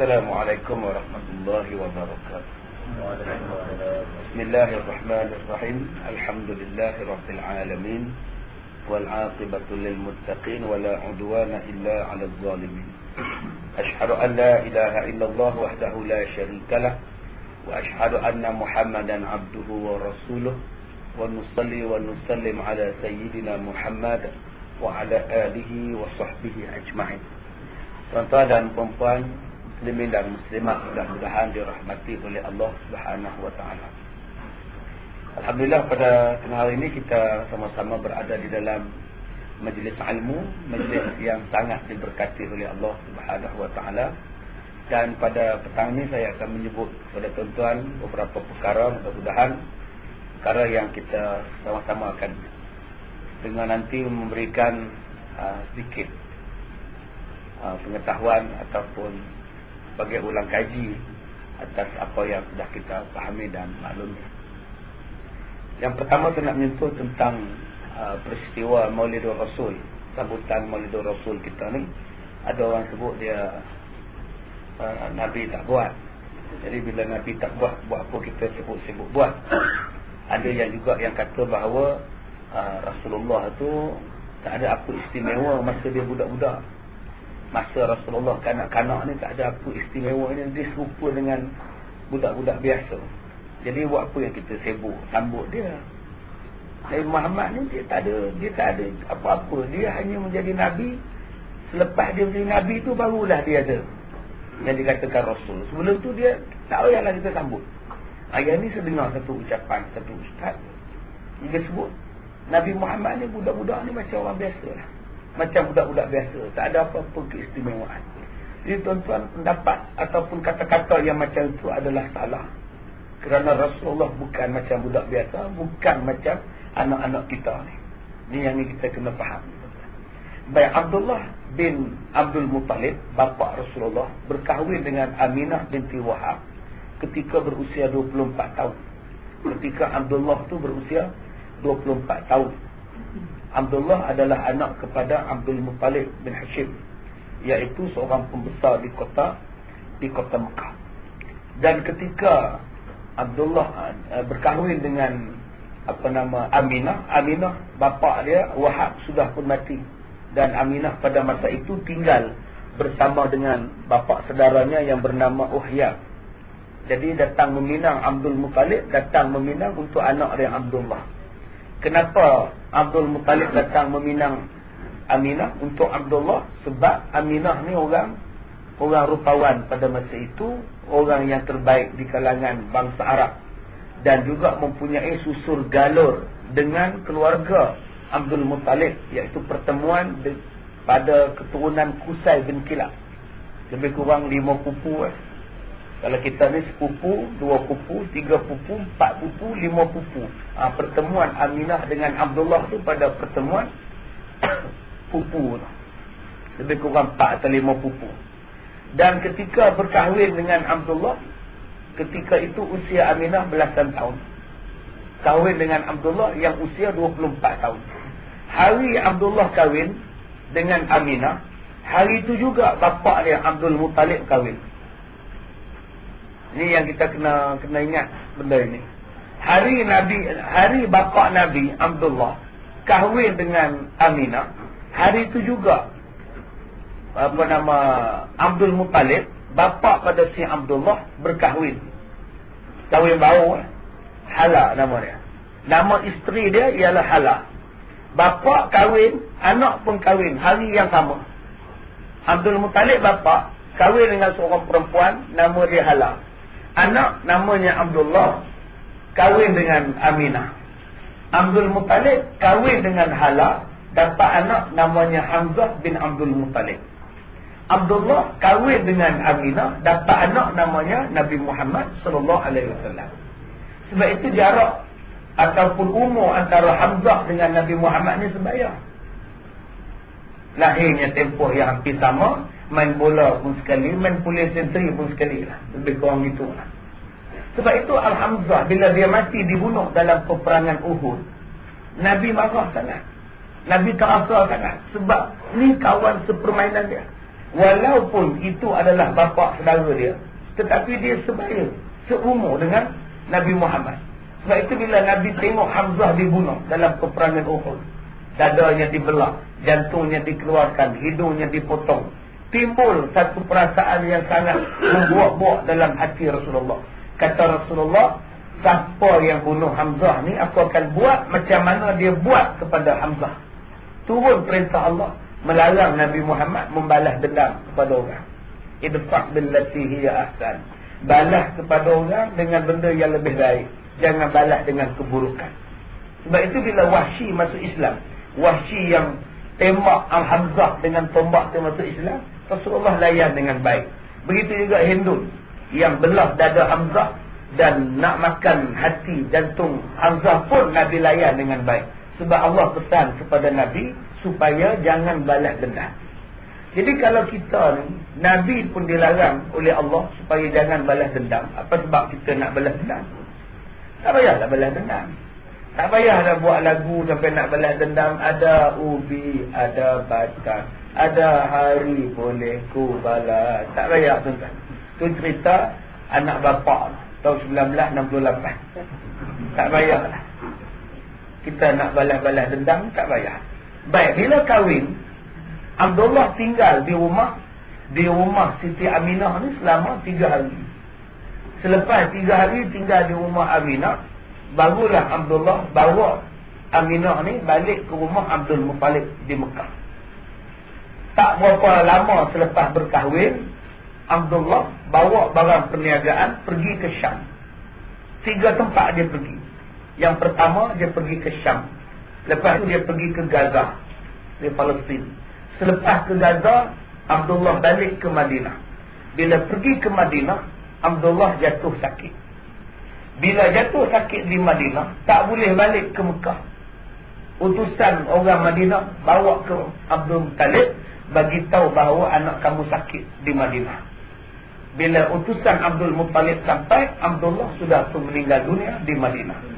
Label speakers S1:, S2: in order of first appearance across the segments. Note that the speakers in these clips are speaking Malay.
S1: Assalamualaikum warahmatullahi wabarakatuh. Bismillahirrahmanirrahim. Alhamdulillahi rabbil alamin. Wal 'aqibatu lil muttaqin wa la 'udwana illa 'alal zalimin. Asyhadu an la ilaha illallah wahdahu la syarikalah wa asyhadu anna Muhammadan 'abduhu wa rasuluh wa nusalli wa nusallim ala sayyidina Muhammad wa ala alihi wa sahbihi ajma'in. Tuan-tuan dan puan-puan, muslimin dan muslimat, mudah-mudahan dirahmati oleh Allah Subhanahu wa taala. Alhamdulillah, pada tengah hari ini kita sama-sama berada di dalam majlis ilmu, majlis yang sangat diberkati oleh Allah Subhanahu wa taala. Dan pada petang ini saya akan menyebut kepada tuan-tuan beberapa perkara, mudah-mudahan perkara yang kita sama-sama akan dengan nanti memberikan sedikit pengetahuan ataupun sebagai ulang kaji atas apa yang sudah kita pahami dan maklumi. Yang pertama saya nak menyentuh tentang peristiwa Maulidur Rasul, sambutan Maulidur Rasul kita ni. Ada orang sebut dia Nabi tak buat. Jadi bila Nabi tak buat, buat apa kita sebut-sebut buat. Ada yang juga yang kata bahawa Rasulullah tu tak ada apa istimewa masa dia budak-budak. Masa Rasulullah kanak-kanak ni tak ada apa istimewa ni, dia serupa dengan budak-budak biasa. Jadi buat apa yang kita sibuk sambut dia? Nabi Muhammad ni dia tak ada apa-apa. Dia hanya menjadi nabi. Selepas dia menjadi nabi tu barulah dia ada yang dikatakan Rasul. Sebelum tu dia tak payahlah kita sambut. Yang ni saya dengar satu ucapan satu ustaz, dia sebut Nabi Muhammad ni budak-budak ni macam orang biasa lah. Macam budak-budak biasa, tak ada apa-apa keistimewaan. Jadi tuan-tuan, pendapat ataupun kata-kata yang macam itu adalah salah. Kerana Rasulullah bukan macam budak biasa, bukan macam anak-anak kita ni. Ni yang kita kena faham. Baik, Abdullah bin Abdul Muttalib, bapa Rasulullah, berkahwin dengan Aminah binti Wahab ketika berusia 24 tahun. Ketika Abdullah tu berusia 24 tahun. Abdullah adalah anak kepada Abdul Muttalib bin Hashim, iaitu seorang pembesar di kota Mekah. Dan ketika Abdullah berkahwin dengan Aminah, bapa dia Wahab sudah pun mati. Dan Aminah pada masa itu tinggal bersama dengan bapa saudaranya yang bernama Uhyab. Jadi datang meminang Abdul Muttalib, datang meminang untuk anak dia Abdullah. Kenapa Abdul Muttalib datang meminang Aminah untuk Abdullah? Sebab Aminah ni orang rupawan pada masa itu, orang yang terbaik di kalangan bangsa Arab, dan juga mempunyai susur galur dengan keluarga Abdul Muttalib, iaitu pertemuan pada keturunan Qusay bin Kilab. Lebih kurang 5 pupu. Kalau kita ni sepupu, 2 pupu, 3 pupu, 4 pupu, 5 pupu. Pertemuan Aminah dengan Abdullah tu pada pertemuan pupu. Lebih kurang 4 atau 5 pupu. Dan ketika berkahwin dengan Abdullah, ketika itu usia Aminah belasan tahun. Kahwin dengan Abdullah yang usia 24 tahun. Hari Abdullah kahwin dengan Aminah, hari itu juga bapa dia Abdul Muttalib kahwin. Ini yang kita kena ingat benda ini. Hari bapa Nabi Abdullah kahwin dengan Aminah, hari itu juga Abdul Muttalib, bapa pada si Abdullah, berkahwin. Kahwin baru, Hala nama dia. Nama isteri dia ialah Hala. Bapa kahwin, anak pun kahwin hari yang sama. Abdul Muttalib bapa kahwin dengan seorang perempuan, nama dia Hala. Anak namanya Abdullah kahwin dengan Aminah. Abdul Muttalib kahwin dengan Hala, dapat anak namanya Hamzah bin Abdul Muttalib. Abdullah kahwin dengan Aminah, dapat anak namanya Nabi Muhammad sallallahu alaihi wasallam. Sebab itu jarak ataupun umur antara Hamzah dengan Nabi Muhammad ni sebaya. Lahirnya tempoh yang hampir sama, main bola pun sekali, main pulis sentri pun sekali lah. Lebih kurang gitu lah. Sebab itu Al-Hamzah bila dia mati dibunuh dalam peperangan Uhud, Nabi marah sangat. Nabi terasa sangat. Sebab ni kawan sepermainan dia. Walaupun itu adalah bapa saudara dia, tetapi dia sebaya, seumur dengan Nabi Muhammad. Sebab itu bila Nabi tengok Hamzah dibunuh dalam peperangan Uhud, dadanya dibelah, jantungnya dikeluarkan, hidungnya dipotong, timbul satu perasaan yang sangat membuak-buak dalam hati Rasulullah. Kata Rasulullah, siapa yang bunuh Hamzah ni, aku akan buat macam mana dia buat kepada Hamzah. Turun perintah Allah melarang Nabi Muhammad membalas dendam kepada orang. Idfa' billati hiya ahsan. Balas kepada orang dengan benda yang lebih baik. Jangan balas dengan keburukan. Sebab itu bila Wahsy masuk Islam, Wahsy yang tembak Hamzah dengan tombak dia masuk Islam, Rasulullah layan dengan baik. Begitu juga Hindun yang belah dada Hamzah dan nak makan hati jantung Hamzah pun Nabi layan dengan baik. Sebab Allah pesan kepada Nabi supaya jangan balas dendam. Jadi kalau kita ni, Nabi pun dilarang oleh Allah supaya jangan balas dendam. Apa sebab kita nak balas dendam? Tak payahlah balas dendam. Tak payahlah buat lagu sampai nak balas dendam. Ada ubi, ada batang, ada hari boleh ku balas. Tak payah tuan-tuan. Itu cerita anak bapa tahun 1968. Tak payahlah. Kita nak balas-balas dendam, tak payah. Baik, bila kahwin, Abdullah tinggal di rumah Siti Aminah ni selama 3 hari. Selepas 3 hari tinggal di rumah Aminah, barulah Abdullah bawa Aminah ni balik ke rumah Abdul Muttalib di Mekah. Tak berapa lama selepas berkahwin, Abdullah bawa barang perniagaan pergi ke Syam. 3 tempat dia pergi. Yang pertama dia pergi ke Syam. Lepas tu dia pergi ke Gaza di Palestin. Selepas ke Gaza, Abdullah balik ke Madinah. Bila pergi ke Madinah, Abdullah jatuh sakit. Bila jatuh sakit di Madinah, tak boleh balik ke Mekah. Utusan orang Madinah bawa ke Abdul Muttalib, bagi tahu bahawa anak kamu sakit di Madinah. Bila utusan Abdul Muttalib sampai, Abdullah sudah pun meninggal dunia di Madinah.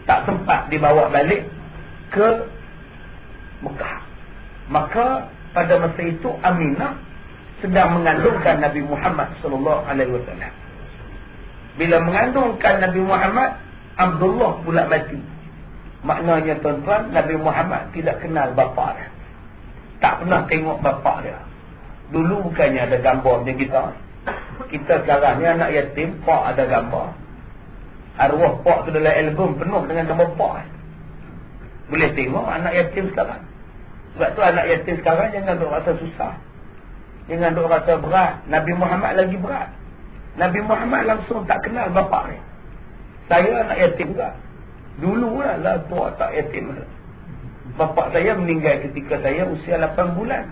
S1: Tak sempat dibawa balik ke Mekah. Maka pada masa itu Aminah sedang mengandungkan Nabi Muhammad SAW. Bila mengandungkan Nabi Muhammad, Abdullah pula mati. Maknanya tuan-tuan, Nabi Muhammad tidak kenal bapa dia. Tak pernah tengok bapa dia. Dulu bukannya ada gambar macam kita. Kita sekarang ni anak yatim, pak ada gambar. Arwah pak tu dalam album penuh dengan gambar pak. Boleh tengok anak yatim sekarang. Sebab tu anak yatim sekarang jangan duk rasa susah. Jangan duk rasa berat. Nabi Muhammad lagi berat. Nabi Muhammad langsung tak kenal bapa dia. Saya anak yatim juga. Dulu lah tua tak yatim. Bapa saya meninggal ketika saya usia 8 bulan.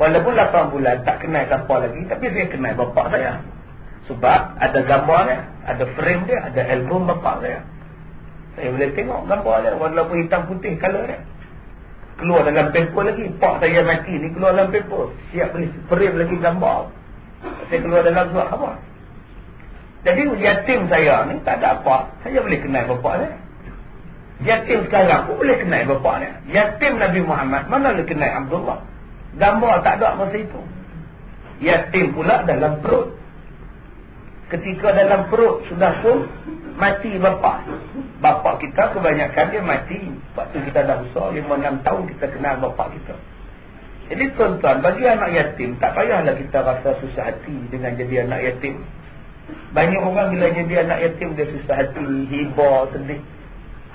S1: Walaupun 8 bulan tak kenal siapa lagi, tapi saya kenal bapa saya. Sebab ada gambar dia, ada frame dia, ada album bapa saya. Saya boleh tengok gambar dia, walaupun hitam putih color dia. Keluar dalam paper lagi. Pak saya mati ni keluar dalam paper. Siap beli frame lagi gambar. Saya keluar dalam surat khabar. Jadi yatim saya ni tak ada apa, saya boleh kenal bapa dia. Yatim sekarang pun boleh kenal bapa dia. Yatim Nabi Muhammad mana boleh kenal Abdullah. Gambar tak ada masa itu. Yatim pula dalam perut. Ketika dalam perut sudah pun mati bapa. Bapa kita kebanyakan dia mati waktu kita dah besar, 5-6 tahun kita kenal bapa kita. Jadi tuan-tuan, bagi anak yatim tak payahlah kita rasa susah hati dengan jadi anak yatim. Banyak orang bila jadi anak yatim dia susah hati, hibah, sedih.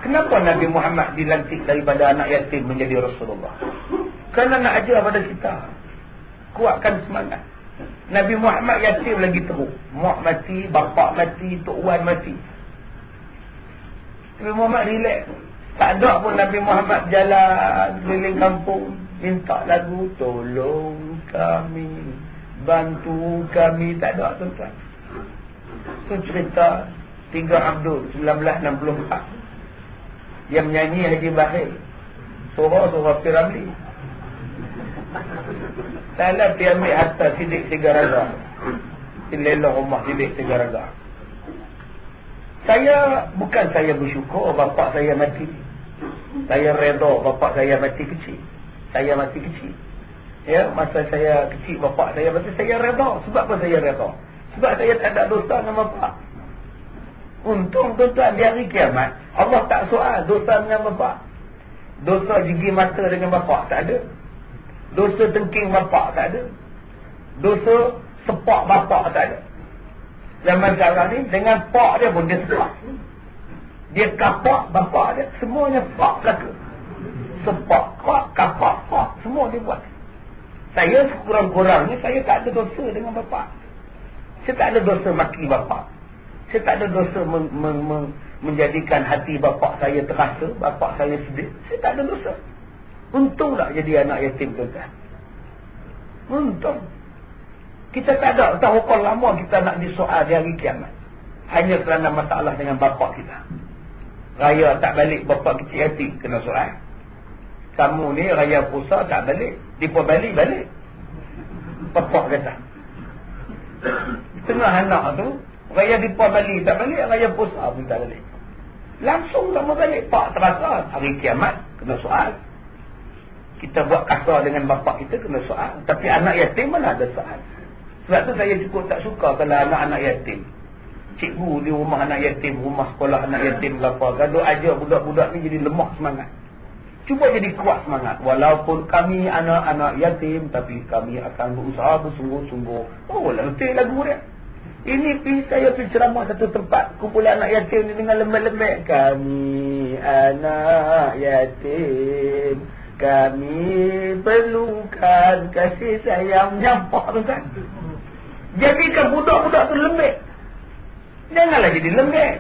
S1: Kenapa Nabi Muhammad dilantik daripada anak yatim menjadi Rasulullah? Kerana nak ajar pada kita, kuatkan semangat. Nabi Muhammad yatim lagi teruk. Mak mati, bapa mati, Tok Wan mati. Nabi Muhammad relax. Tak ada pun Nabi Muhammad jalan keliling kampung minta lagu tolong kami, bantu kami. Tak ada tuan-tuan. Itu cerita 3 Abdul 1964 yang menyanyi Haji Bahir, surah Piramli. Salah dia ambil harta Siddiq Sigaraga, lelang rumah Siddiq Sigaraga. Bukan saya bersyukur bapa saya mati. Saya redha bapa saya mati kecil. Saya mati kecil. Ya, masa saya kecil bapak saya berkata saya redha. Sebab apa saya redha? Sebab saya tak ada dosa dengan bapak. Untung tuan-tuan di hari kiamat Allah tak soal dosa dengan bapak. Dosa gigi mata dengan bapak tak ada. Dosa tengking bapak tak ada. Dosa sepak bapak tak ada. Zaman sekarang ni dengan pak dia pun dia sepak. Dia kapak bapak dia, semuanya pak belaka. Sepak, kapak, pak, semua dia buat. Saya sekurang-kurangnya saya tak ada dosa dengan bapak. Saya tak ada dosa maki bapak. Saya tak ada dosa menjadikan hati bapak saya terasa, bapak saya sedih. Saya tak ada dosa. Untung tak jadi anak yatim tuan-tuan. Untung. Kita tak ada tahu berapa lama kita nak disoal di hari kiamat. Hanya kerana masalah dengan bapak kita. Raya tak balik bapak kecil hati kena soal. Kamu ni raya puasa tak balik, dipa balik. Bapak kata. Tengah anak tu raya dipa balik tak balik, raya puasa pun tak balik. Langsung sama balik. Pak terasa hari kiamat kena soal. Kita buat kasar dengan bapak kita kena soal. Tapi anak yatim mana ada soal. Sebab tu saya cukup tak suka kalau anak-anak yatim. Cikgu di rumah anak yatim, rumah sekolah anak yatim apa, gaduh ajar budak-budak ni jadi lemah semangat. Cuba jadi kuat semangat. Walaupun kami anak-anak yatim, tapi kami akan berusaha bersungguh-sungguh. Oh, letih lagu dia. Ini saya pergi ceramah satu tempat. Kumpulan anak yatim ni dengan lembek-lembek. Kami anak yatim, kami perlukan kasih sayang. Nyampak tu kan. Jadikan budak-budak tu lembek. Janganlah jadi lembek.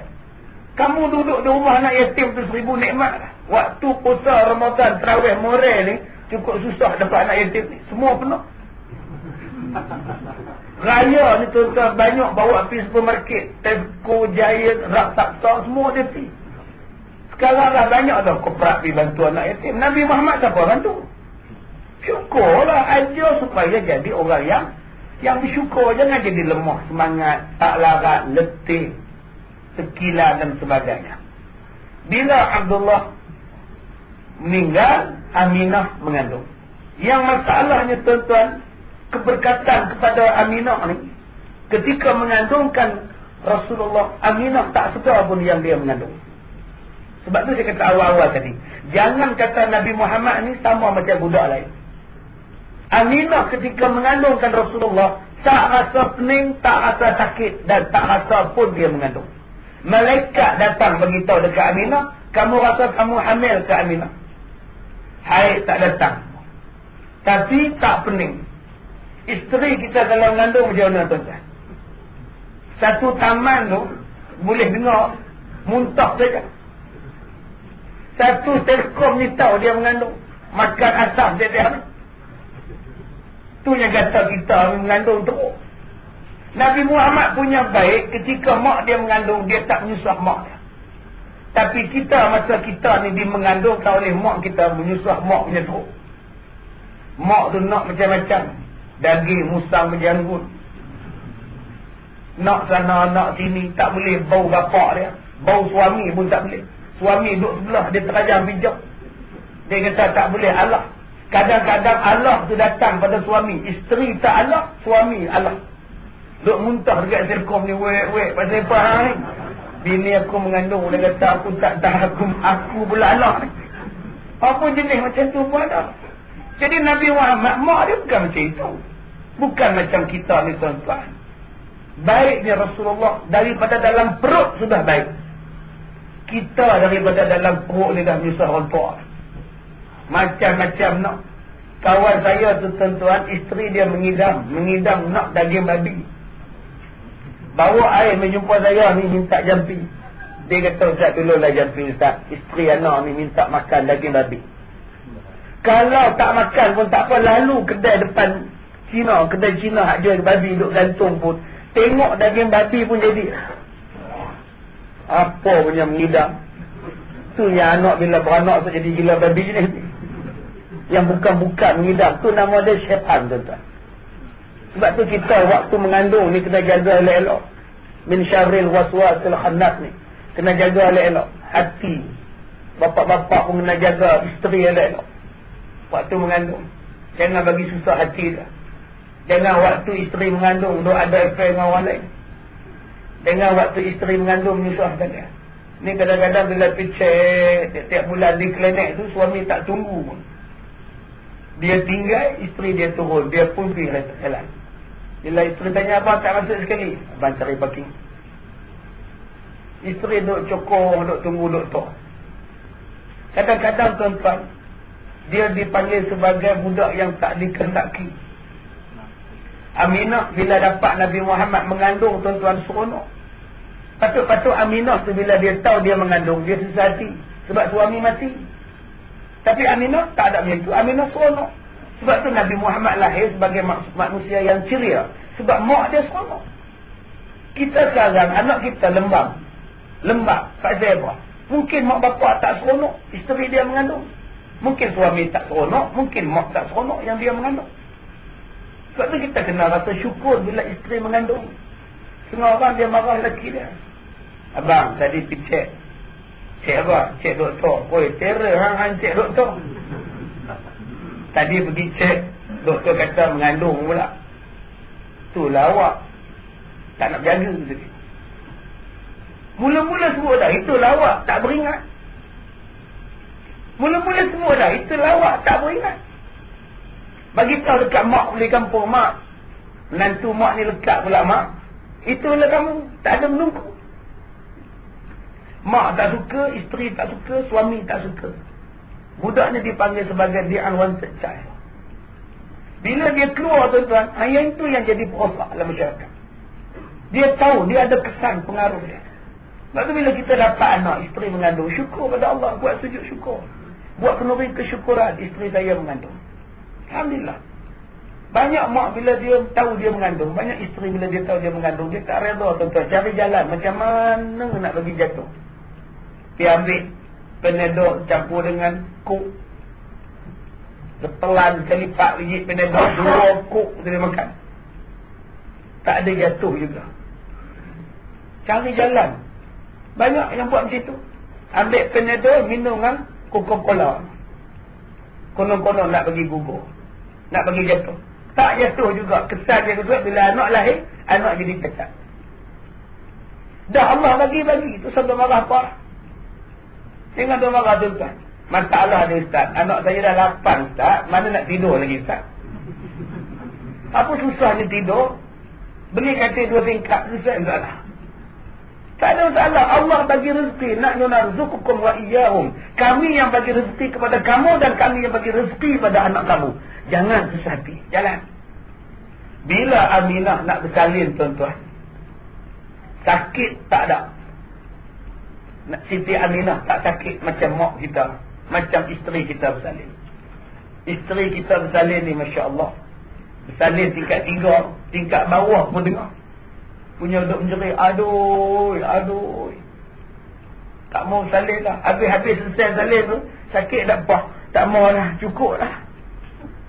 S1: Kamu duduk di rumah anak yatim tu 1000 nikmat. Waktu puasa Ramadan, Tarawih, Moral ni cukup susah dapat anak yatim ni. Semua penuh. Raya ni tuan-tuan banyak bawa pergi supermarket. Tesco, Giant, Raksasa, semua dia pergi. Sekarang dah banyak dah korporat pergi bantu anak yatim. Nabi Muhammad siapa bantu? Syukurlah aja supaya jadi orang yang bersyukur. Jangan jadi lemah semangat, tak larat, letih, tekilan dan sebagainya. Bila Abdullah meninggal, Aminah mengandung. Yang masalahnya tuan-tuan, keberkatan kepada Aminah ni, ketika mengandungkan Rasulullah, Aminah tak sedar pun yang dia mengandung. Sebab tu saya kata awal-awal tadi, jangan kata Nabi Muhammad ni sama macam budak lain. Aminah ketika mengandungkan Rasulullah tak rasa pening, tak rasa sakit dan tak rasa pun dia mengandung. Malaikat datang beritahu dekat Aminah, kamu rasa kamu hamil ke Aminah? Haid tak datang, tapi tak pening. Isteri kita kalau mengandung macam mana tuan-tuan? Satu taman tu boleh dengar muntah saja. Satu telkom ni tahu dia mengandung, makan asam dia ni. Tu yang kata kita mengandung teruk. Nabi Muhammad punya baik ketika mak dia mengandung, dia tak menyusah mak dia. Tapi kita masa kita ni dimengandungkan oleh mak kita, menyusah mak punya teruk. Mak tu nak macam-macam. Daging musang berjanggut. Nak sana, nak sini. Tak boleh bau bapak dia. Bau suami pun tak boleh. Suami duduk sebelah, dia terajam pijak. Dia kata tak boleh Allah. Kadang-kadang Allah tu datang pada suami. Isteri tak Allah, suami Allah. Duk muntah dekat telkom ni, wek pasal apa ni? Bini aku mengandung, dia kata aku tak tahu, aku pula Allah ni. Apa jenis macam tu pun ada. Jadi Nabi Muhammad, mak dia bukan macam itu. Bukan macam kita ni tuan-tuan. Baiknya Rasulullah daripada dalam perut sudah baik. Kita daripada dalam perut ni dah menyusah orang tua. Macam-macam nak. Kawan saya tu tuan-tuan, isteri dia mengidam nak daging babi. Bawa air menjumpa saya ni minta jampi. Dia kata, Ustaz tolonglah jampi Ustaz. Isteri anak ni minta makan daging babi. Kalau tak makan pun tak apa, lalu kedai depan Cina, kedai Cina hak jual babi duk gantung pun, tengok daging babi pun jadi apa punya mengidam. Tu yang anak bila beranak tu jadi gila babi ni. Yang bukan-bukan mengidam tu nama dia syaitan tuan-tuan. Sebab tu kita waktu mengandung ni kena jaga elok-elok. Min syarril waswasil khannas ni. Kena jaga elok-elok. Hati. Bapak-bapak pun kena jaga isteri elok-elok. Waktu mengandung. Jangan bagi susah hati dia. Jangan waktu isteri mengandung duk ada affair dengan orang lain. Jangan waktu isteri mengandung menyusahkan dia. Ni kadang-kadang bila pergi cek tiap bulan di klinik tu, suami tak tunggu pun. Dia tinggal, isteri dia turun, dia pun pergi jalan. Bila isteri tanya abang tak masuk sekali, abang cari parking. Isteri duk cokong, duk tunggu doktor. Kadang-kadang tuan-tuan, dia dipanggil sebagai budak yang tak dikehendaki. Aminah bila dapat Nabi Muhammad mengandung, tuan-tuan, seronok. Patut-patut Aminah tu bila dia tahu dia mengandung, dia susah hati sebab suami mati. Tapi Aminah tak ada macam tu. Aminah seronok. Sebab tu Nabi Muhammad lahir sebagai manusia yang ceria. Sebab mak dia seronok. Kita sekarang anak kita lembab, tak zebra. Mungkin mak bapak tak seronok isteri dia mengandung. Mungkin suami tak seronok, mungkin mak tak seronok yang dia mengandung. Sebab tu kita kena rasa syukur bila isteri mengandung. Setengah orang dia marah lelaki dia. Abang tadi pergi cek. Cek apa? Cek doktor. Oi, terror hang cek doktor. Tadi pergi cek, doktor kata mengandung pula. Itulah awak tak nak jaga tadi. Mula-mula sebut dah, itulah awak tak beringat. Mula-mula sebut dah, itulah awak tak beringat. Bagi tahu dekat mak boleh kampung, mak menantu mak ni lekat pula mak. Itulah kamu, tak ada menunggu. Mak tak suka, isteri tak suka, suami tak suka. Budak ni dipanggil sebagai the unwanted child. Bila dia keluar tuan-tuan, yang itu yang jadi perosak dalam masyarakat. Dia tahu, dia ada kesan pengaruh dia. Sebab tu bila kita dapat anak, isteri mengandung, syukur pada Allah, buat sujud syukur. Buat penuhi kesyukuran, isteri saya mengandung. Alhamdulillah. Banyak mak bila dia tahu dia mengandung, banyak isteri bila dia tahu dia mengandung, dia tak reda tuan-tuan, cari jalan macam mana nak bagi jatuh. Dia ambil Panadol campur dengan kok. Setelan selipat biji Panadol, 2 kok dia makan. Tak ada jatuh juga. Cari jalan. Banyak yang buat macam tu. Ambil Panadol, minum dengan Coca-Cola. Konon-konon nak bagi gugur, nak bagi jatuh. Tak jatuh juga. Kesan dia kedua bila anak lahir, anak jadi cacat. Dah Allah bagi-bagi. Itu sampai marah apa? Jangan tu marah tuan-tuan. Masalah dia Ustaz. Anak saya dah 8 Ustaz. Mana nak tidur lagi Ustaz? Apa susahnya tidur? Beli katil 2 tingkat. Susah Ustaz lah. Tak ada masalah. Allah bagi rezeki. Nak narzukukum wa iyahum. Kami yang bagi rezeki kepada kamu dan kami yang bagi rezeki pada anak kamu. Jangan susah hati. Jangan. Bila Aminah nak bersalin tuan-tuan, sakit tak ada. Siti Aminah tak sakit macam mak kita, macam isteri kita bersalin. Isteri kita bersalin ni Masya Allah, bersalin tingkat 3, tingkat bawah pun dengar. Punya duduk menjerit, aduh. Tak mau salin lah. Habis selesai salin tu, sakit dah apa. Tak mau lah, cukup lah.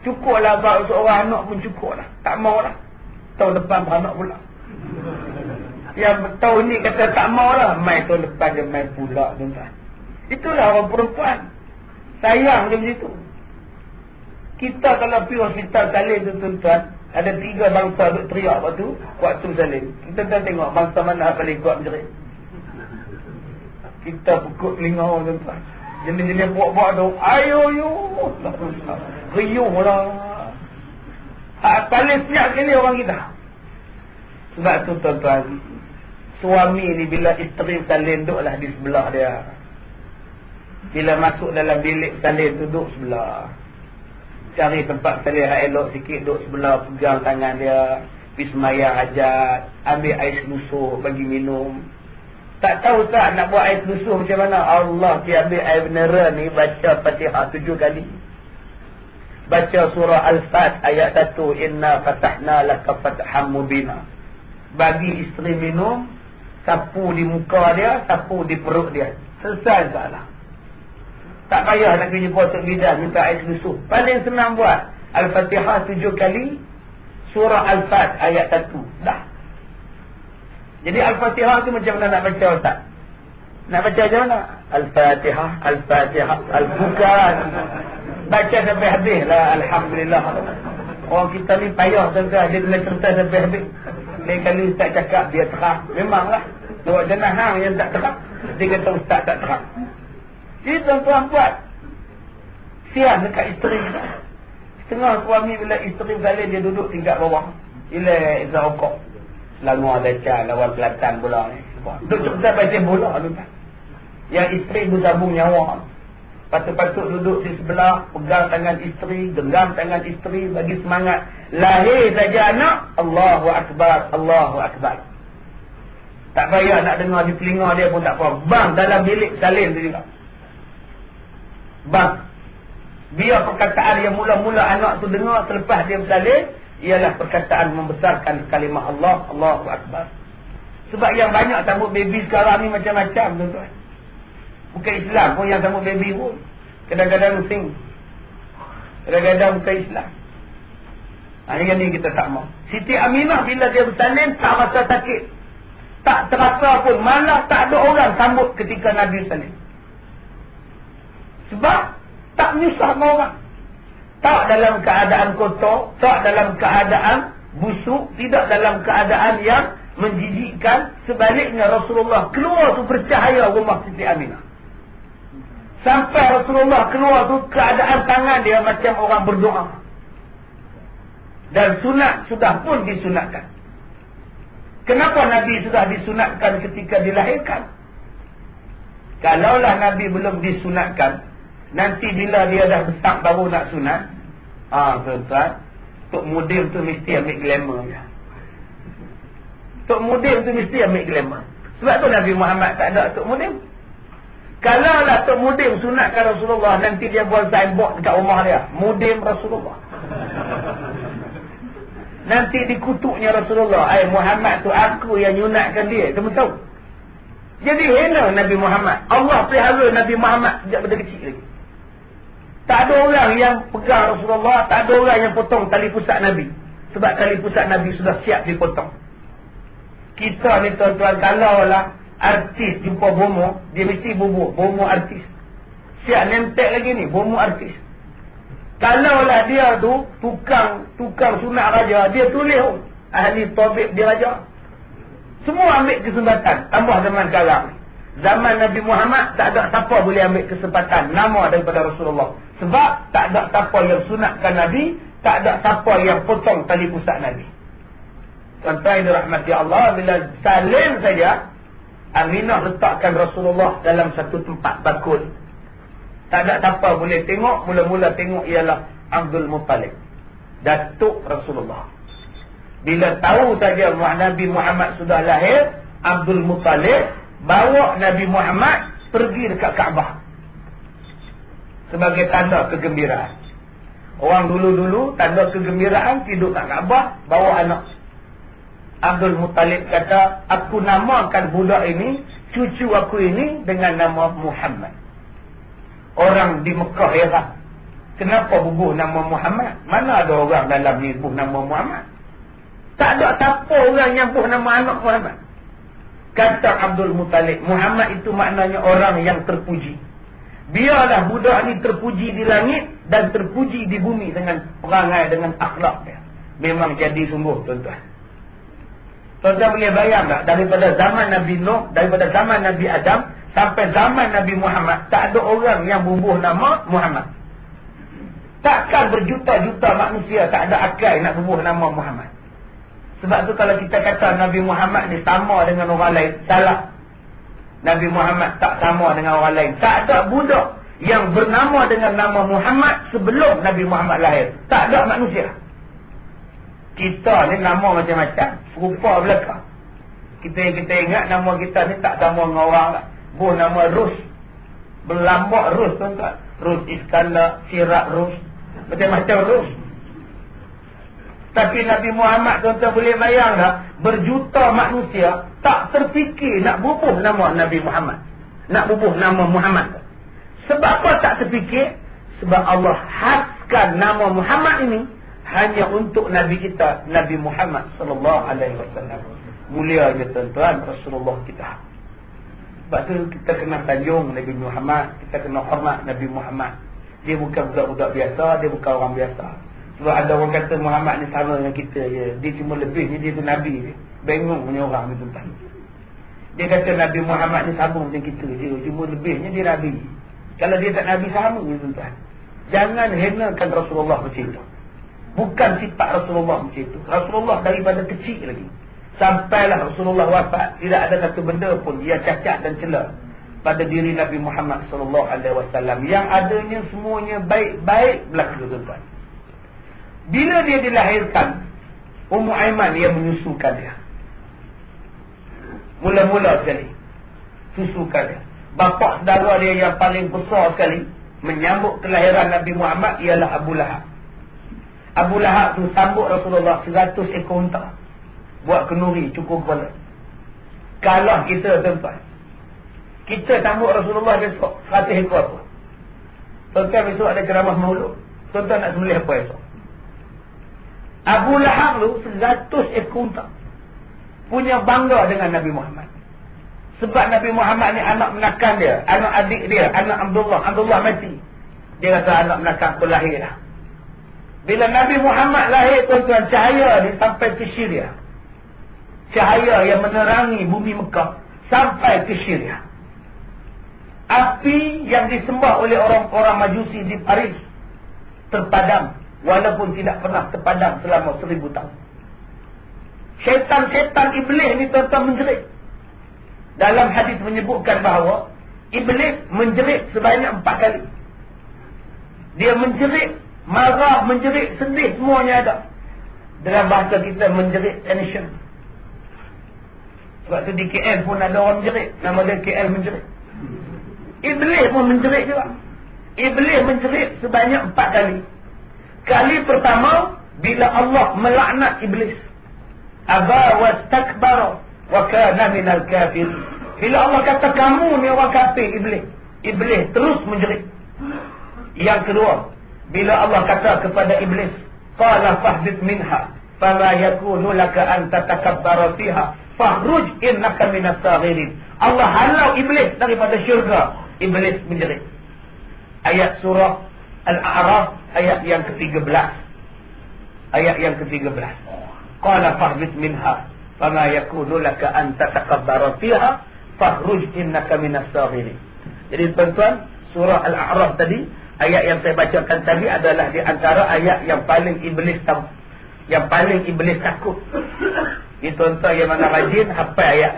S1: Cukup lah, seorang anak pun cukup lah. Tak mau lah. Tahun depan beranak pula. Yang tahun ni kata tak mau lah, main tahun depan dia main pula tuan-tuan. Itulah orang perempuan. Sayang dia macam tu. Kita kalau pergi hospital salin tu tuan-tuan, ada 3 bangsa duk teriak waktu salin. Kita dah tengok bangsa mana paling kuat menjerit. Kita pukul telinga tuan-tuan. Jenis-jenis buat-buat tu, ayo. Riuh lah. Paling siap sekali orang kita. Sebab tu tuan-tuan, suami ni bila isteri salin duduklah di sebelah dia. Bila masuk dalam bilik salin duduk sebelah. Cari tempat salin yang elok sikit, duduk sebelah, pegang tangan dia, pergi semayang hajat, ambil air selusur bagi minum. Tak tahu tak nak buat air selusur macam mana? Allah dia ambil air mineral ni, baca Fatihah 7 kali. Baca surah Al-Fat ayat 1, inna fatahna laka fathan mubina. Bagi isteri minum, sapu di muka dia, sapu di perut dia. Selesai salah. Tak payah nak pergi jumpa Tok Bidan minta air selusur. Paling senang buat Al-Fatihah 7 kali, surah Al-Fat ayat 1. Dah. Jadi Al-Fatihah tu macam mana nak baca Ustaz? Nak baca macam mana? Al-Fatihah, Al-Fatihah, Al-Bukan. Baca sampai habis lah. Alhamdulillah. Orang kita ni payah tuan-tuan. Dia kena cerita sampai habis. Lain kali Ustaz cakap dia terang. Memanglah. Lewat jenah hang yang tak terang. Dia kata Ustaz tak terang. Jadi tuan-tuan buat. Siang dekat isteri. Setengah suami bila isteri bersalin dia duduk tingkat bawah. Bila Izzah Okok. Selangor Dacan lawan Kelantan pula ni. Duduk cerita pasal bola tuan-tuan. Yang isteri bersambung nyawa. Patut-patut duduk di sebelah, pegang tangan isteri, genggam tangan isteri, bagi semangat. Lahir saja anak, Allahu Akbar, Allahu Akbar. Tak payah nak dengar di telinga dia pun tak apa. Bang dalam bilik salin tu juga. Bang. Biar perkataan yang mula-mula anak tu dengar selepas dia bersalin, ialah perkataan membesarkan kalimah Allah, Allahu Akbar. Sebab yang banyak sambut baby sekarang ni macam-macam tuan-tuan. Bukan Islam pun yang sambut baby pun. Kadang-kadang sing. Kadang-kadang bukan Islam. Yang ni kita tak mahu. Siti Aminah bila dia bersalin tak rasa sakit. Tak terasa pun. Malah tak ada orang sambut ketika Nabi bersalin. Sebab tak menyusah sama orang. Tak dalam keadaan kotor. Tak dalam keadaan busuk. Tidak dalam keadaan yang menjijikkan. Sebaliknya Rasulullah keluar tu bercahaya rumah Siti Aminah. Sampai Rasulullah keluar tu keadaan tangan dia macam orang berdoa. Dan sunat sudah pun disunatkan. Kenapa Nabi sudah disunatkan ketika dilahirkan? Kalaulah Nabi belum disunatkan, nanti bila dia dah besar baru nak sunat, tuan-tuan, Tok Mudim tu mesti ambil glamour je. Tok Mudim tu mesti ambil glamour. Sebab tu Nabi Muhammad tak ada Tok Mudim. Kalaulah Tok Mudim sunatkan Rasulullah, nanti dia buat signboard dekat rumah dia, Mudim Rasulullah. Nanti dikutuknya Rasulullah, Muhammad tu aku yang nyunatkan dia. Kamu tahu? Jadi hina Nabi Muhammad. Allah pelihara Nabi Muhammad sejak pada kecil lagi. Tak ada orang yang pegang Rasulullah, tak ada orang yang potong tali pusat Nabi. Sebab tali pusat Nabi sudah siap dipotong. Kita ni tuan-tuan, kalaulah artis jumpa bomo, dia mesti bobo artis. Siap nempel lagi ni, bomo artis. Kalaulah dia tu tukang sunat raja, dia tulis ahli tabib dia raja. Semua ambil kesempatan. Tambah zaman sekarang. Zaman Nabi Muhammad tak ada siapa boleh ambil kesempatan nama daripada Rasulullah. Sebab tak ada siapa yang sunatkan Nabi, tak ada siapa yang potong tali pusat Nabi. Tuan-tuan dirahmati Allah, bila salin saja Aminah letakkan Rasulullah dalam satu tempat bakul. Tak ada siapa boleh tengok. Mula-mula tengok ialah Abdul Muttalib, datuk Rasulullah. Bila tahu saja Nabi Muhammad sudah lahir, Abdul Muttalib bawa Nabi Muhammad pergi dekat Kaabah sebagai tanda kegembiraan. Orang dulu-dulu tanda kegembiraan tidur kat Kaabah, bawa anak. Abdul Muttalib kata, aku namakan budak ini, cucu aku ini dengan nama Muhammad. Orang di Mekah heran, kenapa bubuh nama Muhammad? Mana ada orang dalam ni bubuh nama Muhammad? Tak ada siapa orang yang bubuh nama anak Muhammad. Kata Abdul Muttalib, Muhammad itu maknanya orang yang terpuji. Biarlah budak ni terpuji di langit dan terpuji di bumi dengan perangai, dengan akhlak dia. Memang jadi sungguh tuan-tuan. Tuan-tuan boleh bayang tak? Daripada zaman Nabi Nuh, daripada zaman Nabi Adam sampai zaman Nabi Muhammad, tak ada orang yang bubuh nama Muhammad. Takkan berjuta-juta manusia tak ada akal nak bubuh nama Muhammad. Sebab tu kalau kita kata Nabi Muhammad ni sama dengan orang lain, salah. Nabi Muhammad tak sama dengan orang lain. Tak ada budak yang bernama dengan nama Muhammad sebelum Nabi Muhammad lahir. Tak ada manusia. Kita ni nama macam-macam, serupa belakang. Kita ingat nama kita ni tak sama dengan orang lah. Buh nama Rus, berlambak Rus tuan-tuan. Rus Iskandar, Sirat Rus, macam-macam Rus. Tapi Nabi Muhammad tuan-tuan boleh bayang tak? Berjuta manusia tak terfikir nak bubuh nama Nabi Muhammad, nak bubuh nama Muhammad. Sebab apa tak terfikir? Sebab Allah khaskan nama Muhammad ini hanya untuk Nabi kita, Nabi Muhammad sallallahu alaihi wasallam. Mulianya tuan-tuan Rasulullah kita. Sebab tu kita kena sanjung Nabi Muhammad, kita kena hormat Nabi Muhammad. Dia bukan budak-budak biasa, dia bukan orang biasa. Sebab ada orang kata Muhammad ni sama dengan kita je. Dia cuma lebihnya dia tu Nabi je. Bengong punya orang ni tuan. Dia kata Nabi Muhammad ni sama macam kita je. Cuma lebihnya dia Nabi. Kalau dia tak Nabi sama je tuan. Jangan henakan Rasulullah macam itu. Bukan sifat Rasulullah macam itu. Rasulullah daripada kecil lagi. Sampailah Rasulullah wafat, tidak ada satu benda pun dia cacat dan celah pada diri Nabi Muhammad SAW. Yang adanya semuanya baik-baik berlaku tuan-tuan. Bila dia dilahirkan, Ummu Aiman yang menyusukan dia. Mula-mula sekali susukan dia. Bapa saudara dia yang paling besar sekali menyambut kelahiran Nabi Muhammad ialah Abu Lahab. Abu Lahab tu sambut Rasulullah 100 ekor unta. Buat kenuri cukup kepala. Kalah kita tuan-tuan. Kita sambut Rasulullah besok 100 ekor apa? Tuan-tuan besok ada ceramah maulud. Tuan-tuan nak sembelih apa esok? Abu Lahab tu 100 ekor unta. Punya bangga dengan Nabi Muhammad. Sebab Nabi Muhammad ni anak menakan dia, anak adik dia, anak Abdullah. Abdullah mati. Dia kata anak menakan aku lahir dah. Bila Nabi Muhammad lahir tuan-tuan, cahaya dia sampai ke Syria. Cahaya yang menerangi bumi Mekah sampai ke Syria. Api yang disembah oleh orang-orang Majusi di Paris terpadam, walaupun tidak pernah terpadam selama 1000 tahun. Syaitan-syaitan iblis ni tuan-tuan menjerit. Dalam hadis menyebutkan bahawa iblis menjerit sebanyak 4 kali. Dia menjerit, marah, menjerit, sedih, semuanya ada. Dalam bahasa kita menjerit tension. Sebab tu di KL pun ada orang menjerit. Nama dia KL menjerit. Iblis pun menjerit juga. Iblis menjerit sebanyak 4 kali. Kali pertama, bila Allah melaknat iblis. Aba wastakbara wa kana minal kafir. Bila Allah kata kamu ni orang kafir, iblis. Iblis terus menjerit. Yang kedua, bila Allah kata kepada iblis, qala fahbit minha fama yakunu laka an tatakabbara fiha fahruj innaka minas saghirin. Allah halau iblis daripada syurga. Iblis menjerit. Ayat surah Al-A'raf ayat yang ke-13. Ayat yang ke-13. Qala fahbit minha fama yakunu laka an tatakabbara fiha fahruj innaka minas saghirin. Jadi tuan-tuan, surah Al-A'raf tadi, ayat yang saya bacakan tadi adalah di antara ayat yang paling iblis tahu, yang paling iblis takut. Ini tuan-tuan yang mana rajin hafal ayat.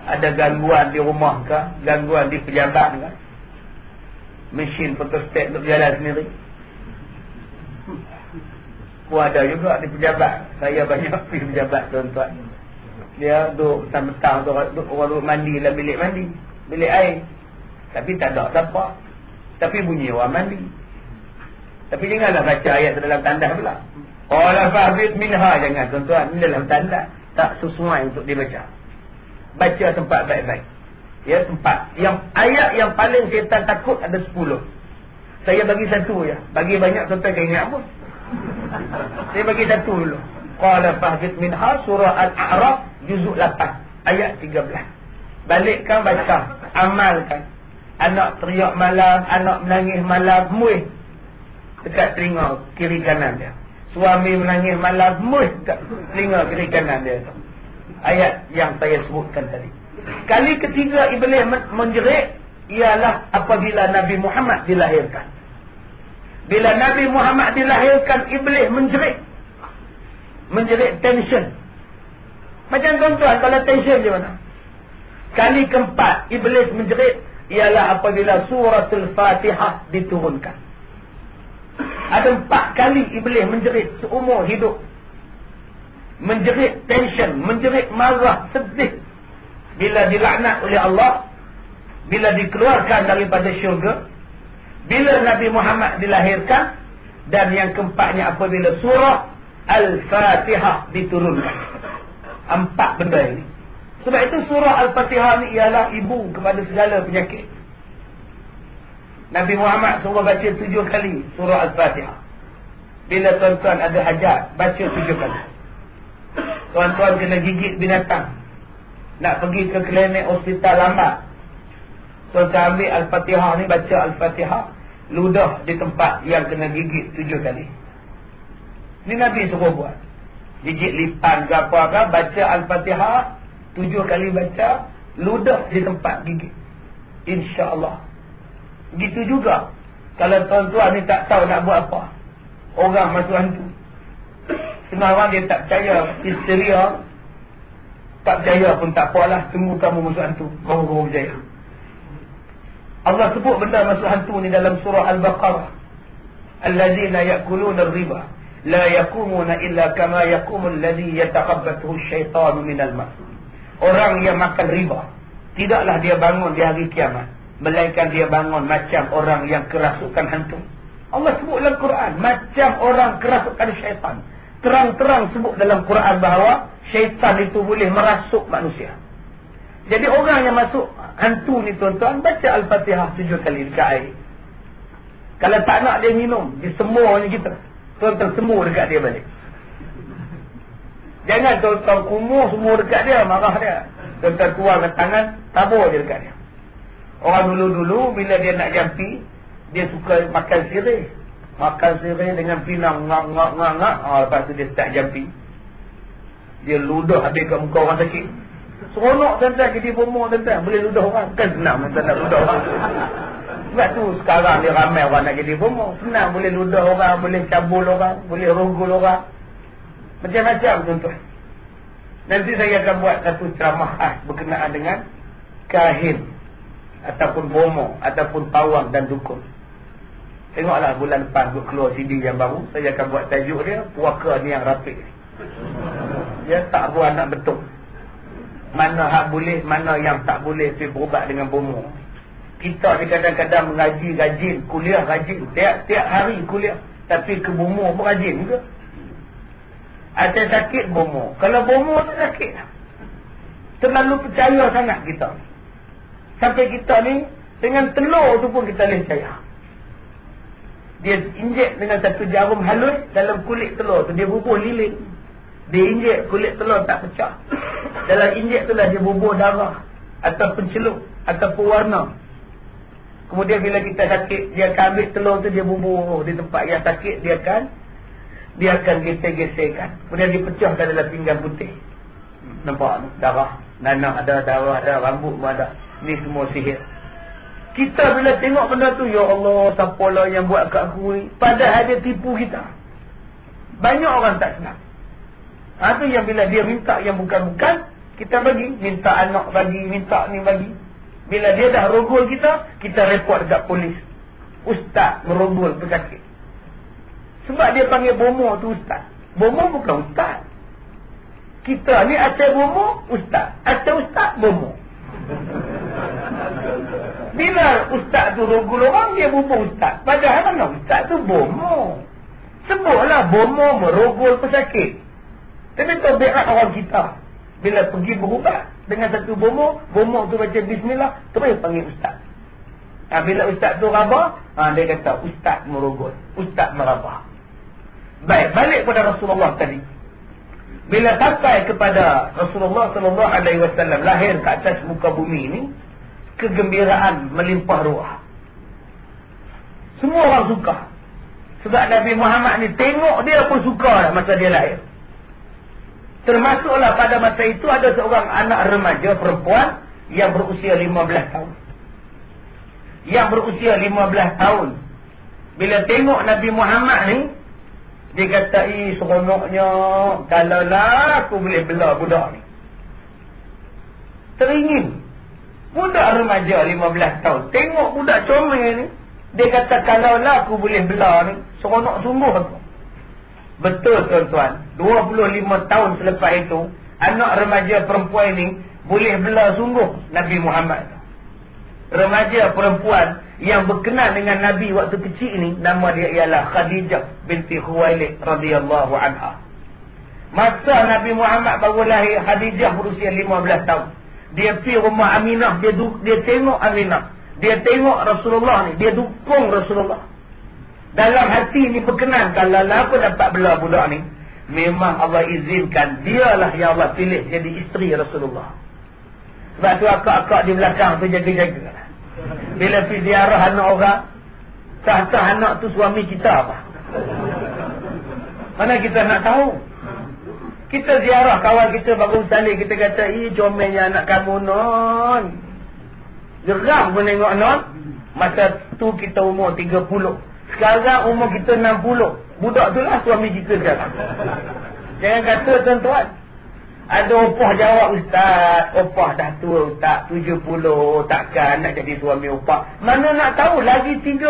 S1: Ada gangguan di rumah ke, gangguan di pejabat ke, mesin photostat untuk jalan sendiri. Ada juga di pejabat. Saya banyak pergi pejabat tuan-tuan. Dia duduk petang-petang tu, orang mandi dalam bilik mandi, bilik air. Tapi tak ada siapa. Tapi bunyi orang mandi. Tapi janganlah baca ayat dalam tandas pula. Qala fahbit minha, jangan tuan-tuan. Ini dalam tandas, tak sesuai untuk dibaca. Baca tempat baik-baik. Ya, tempat. Yang ayat yang paling syaitan takut ada 10. Saya bagi satu ya. Bagi banyak tuan-tuan tak ingat pun. Saya bagi satu dulu. Qala fahbit minha, surah Al-A'raf, juzuk 8, ayat 13. Balikkan baca, amalkan. Anak teriak malam, anak menangis malam, muih dekat telinga kiri kanan dia. Suami menangis malam, muih dekat telinga kiri kanan dia. Ayat yang saya sebutkan tadi. Kali ketiga iblis menjerit ialah apabila Nabi Muhammad dilahirkan. Bila Nabi Muhammad dilahirkan, iblis menjerit. Menjerit tension. Macam tuan-tuan, kalau tension di mana? Kali keempat iblis menjerit ialah apabila suratul Fatihah diturunkan. Ada 4 kali iblis menjerit seumur hidup. Menjerit tension, menjerit marah, sedih. Bila dilaknat oleh Allah, bila dikeluarkan daripada syurga, bila Nabi Muhammad dilahirkan, dan yang keempatnya apabila surah Al-Fatihah diturunkan. 4 benda ini. Sebab itu surah Al-Fatihah ni ialah ibu kepada segala penyakit. Nabi Muhammad suruh baca 7 kali surah Al-Fatihah. Bila tuan-tuan ada hajat, baca 7 kali. Tuan-tuan kena gigit binatang, nak pergi ke klinik hospital lambat, tuan-tuan ambil Al-Fatihah ni, baca Al-Fatihah. ludah di tempat yang kena gigit 7 kali. Ni Nabi suruh buat. Gigit lipan ke apa-apa, baca Al-Fatihah 7 kali baca, ludah di tempat gigit. InsyaAllah. Begitu juga kalau tuan-tuan ni tak tahu nak buat apa, orang masuk hantu. Setengah orang dia tak percaya, histeria. Tak percaya pun tak apalah, tunggu kamu masuk hantu, baru berjaya. Allah sebut benda masuk hantu ni dalam surah Al-Baqarah. Allazina ya'kuluna ar-riba la yaqumuna illa kama yaqumul ladzi yataqabbathu asy-syaitanu minal mas. Orang yang makan riba, tidaklah dia bangun di hari kiamat, melainkan dia bangun macam orang yang kerasukan hantu. Allah sebut dalam Quran macam orang kerasukan syaitan. Terang-terang sebut dalam Quran bahawa syaitan itu boleh merasuk manusia. Jadi orang yang masuk hantu ni tuan-tuan, baca Al-Fatihah 7 kali dekat air. Kalau tak nak dia minum, dia semua ni kita, tuan-tuan semua dekat dia balik. Jangan tuan-tuan kumuh semua dekat dia, marah dia. Tuan-tuan keluarkan tangan, tabur je dekat dia. Orang dulu-dulu bila dia nak jampi, dia suka makan sirih. Makan sirih dengan pinang, ngak-ngak-ngak. Lepas tu dia start jampi. Dia ludah habis kat muka orang sakit. Seronok tuan-tuan, jadi bomoh tuan-tuan. Boleh ludah orang. Kan senang tuan-tuan nak ludah orang. Sebab tu sekarang dia ramai orang nak jadi bomoh. Senang, boleh ludah orang, boleh cabul orang, boleh rogol orang. Macam-macam tuan-tuan. Nanti saya akan buat satu ceramah khas berkenaan dengan kahin, ataupun bomoh, ataupun pawang dan dukun. Tengoklah bulan depan aku keluar CD yang baru. Saya akan buat tajuk dia, puaka ni yang rapik. Dia tak buat anak betul. Mana hak boleh, mana yang tak boleh pergi berubat dengan bomoh. Kita ni kadang-kadang mengaji rajin, kuliah rajin, tiap hari kuliah, tapi ke bomoh pun rajin juga. Ada sakit bomoh. Kalau bomoh tak sakit, terlalu percaya sangat kita. Sampai kita ni dengan telur tu pun kita boleh percaya. Dia injek dengan satu jarum halus dalam kulit telur tu, dia bubuh lilin. Dia injek kulit telur tak pecah. Dalam injek tu lah dia bubuh darah ataupun celup ataupun warna. Kemudian bila kita sakit, dia akan ambil telur tu, dia bubuh di tempat yang sakit, dia akan geser-geserkan. Kemudian dia pecahkan dalam pinggan putih. Nampak darah, nanah ada, darah ada, rambut pun ada. Ni semua sihir. Kita bila tengok benda tu, ya Allah, siapalah yang buat kat aku ni. Padahal dia tipu kita. Banyak orang tak senang. Itu yang bila dia minta yang bukan-bukan, kita bagi. Minta anak bagi, minta ni bagi. Bila dia dah rogol kita report dekat polis. Ustaz merogol pesakit. Sebab dia panggil bomoh tu ustaz. Bomoh bukan ustaz. Kita ni acai bomoh, ustaz. Acai ustaz, bomoh. Bila ustaz tu rogol orang, dia bomoh ustaz. Padahal mana ustaz tu bomoh. Sebutlah bomoh merogol pesakit. Tapi tabiat orang kita, bila pergi berubat dengan satu bomoh tu baca bismillah, terus panggil ustaz. Bila ustaz tu rabah, dia kata ustaz merogol, ustaz merabah. Baik, balik pada Rasulullah tadi. Bila sampai kepada Rasulullah SAW lahir ke atas muka bumi ini, kegembiraan melimpah ruah. Semua orang suka. Sebab Nabi Muhammad ni tengok dia pun suka masa dia lahir. Termasuklah pada masa itu ada seorang anak remaja perempuan yang berusia 15 tahun. Yang berusia 15 tahun. Bila tengok Nabi Muhammad ni, dia kata, seronoknya kalaulah aku boleh belah budak ni. Teringin. Budak remaja 15 tahun. Tengok budak comel ni. Dia kata, kalaulah aku boleh belah ni, seronok sungguh aku. Betul tuan-tuan. 25 tahun selepas itu, anak remaja perempuan ini boleh belah sungguh Nabi Muhammad. Remaja perempuan yang berkenan dengan Nabi waktu kecil ini, nama dia ialah Khadijah binti Khuwailid radhiyallahu anha. Masa Nabi Muhammad baru lahir, Khadijah berusia 15 tahun. Dia pergi rumah Aminah, dia tengok Aminah. Dia tengok Rasulullah ni, dia dukung Rasulullah. Dalam hati ni berkenan, kalau aku dapat belah budak ni, memang Allah izinkan, dialah yang Allah pilih jadi isteri Rasulullah. Sebab tu akak-akak di belakang tu jaga-jaga. Bila pergi ziarah anak orang, Sah-sah anak tu suami kita apa? Mana kita nak tahu? Kita ziarah kawan kita baru salih, kita kata, comelnya anak kamu non. Geram pun tengok non. Masa tu kita umur 30. Sekarang umur kita 60. Budak tu lah suami kita sekarang. Jangan kata tuan-tuan. Ada opah jawab, ustaz, opah dah tua ustaz, 70, takkan nak jadi suami opah. Mana nak tahu, lagi 37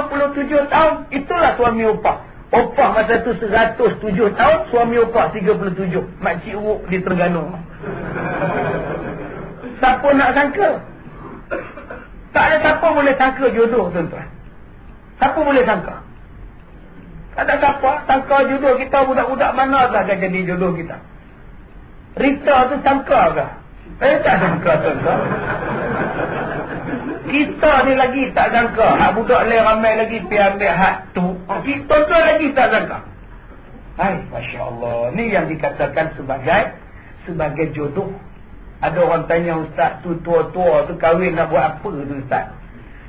S1: tahun, itulah suami opah. Opah masa tu 107 tahun, suami opah 37. Makcik uruk di Terengganu. Siapa nak sangka? Tak ada siapa boleh sangka jodoh, tuan-tuan. Siapa boleh sangka? Tak ada siapa sangka jodoh kita, budak-budak mana tak akan jadi jodoh kita. Rita tu sangka ke? Tak sangka, tuan-tuan. Kita ni lagi tak sangka. Hak budak lain ramai lagi pergi ambil hak tu. Kita tu lagi tak sangka. Hai, Masya Allah. Ni yang dikatakan sebagai jodoh. Ada orang tanya, ustaz tu tua-tua tu kahwin nak buat apa tu ustaz?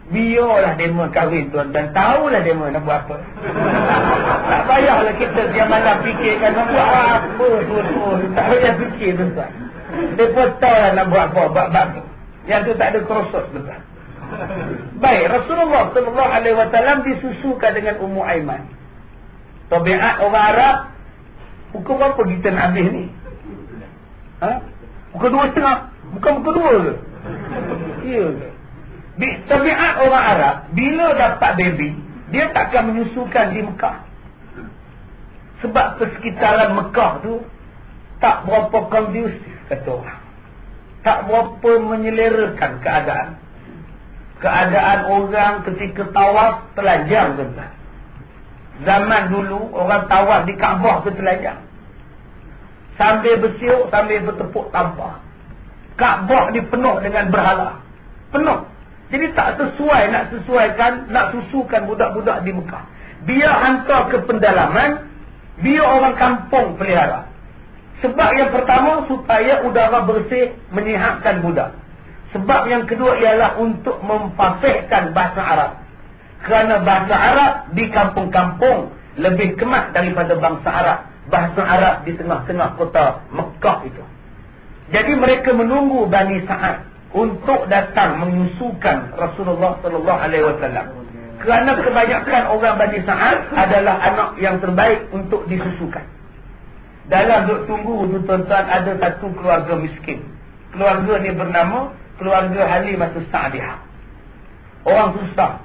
S1: Biarlah demo kahwin tuan-tuan. Tahulah demo nak buat apa. Tak payahlah kita siang malam fikirkan nak buat apa tua-tua. Tak payah fikir tuan-tuan. Mereka tahu lah nak buat apa. Bab-bab tu. Yang tu tak ada krosos tuan-tuan. Baik, Rasulullah SAW disusukan dengan Ummu Aiman. Tabiat orang Arab, pukul berapa kita nak habis ni? Pukul 2.30? Bukan pukul 2 ke? Ya ke? Tabiat orang Arab, bila dapat baby, dia takkan menyusukan di Mekah. Sebab persekitaran Mekah tu tak berapa kondusif, kata orang. Tak berapa menyelerakan keadaan. Keadaan orang ketika tawaf telanjang, tuan-tuan. Zaman dulu orang tawaf di Kaabah tu telanjang. Sambil bersiuk, sambil bertepuk tampah. Kaabah dipenuh dengan berhala. Penuh. Jadi tak sesuai nak sesuaikan, nak susukan budak-budak di Mekah. Biar hantar ke pendalaman, biar orang kampung pelihara. Sebab yang pertama, supaya udara bersih menyihatkan budak. Sebab yang kedua ialah untuk memfasihkan bahasa Arab. Kerana bahasa Arab di kampung-kampung lebih kemas daripada bangsa Arab. Bahasa Arab di tengah-tengah kota Mekah itu. Jadi mereka menunggu Bani Sa'ad untuk datang menyusukan Rasulullah SAW. Kerana kebanyakan orang Bani Sa'ad adalah anak yang terbaik untuk disusukan. Dalam duk tunggu tu tuan-tuan, ada satu keluarga miskin. Keluarga ni bernama keluarga Halimatus Sa'diyah. Orang susah.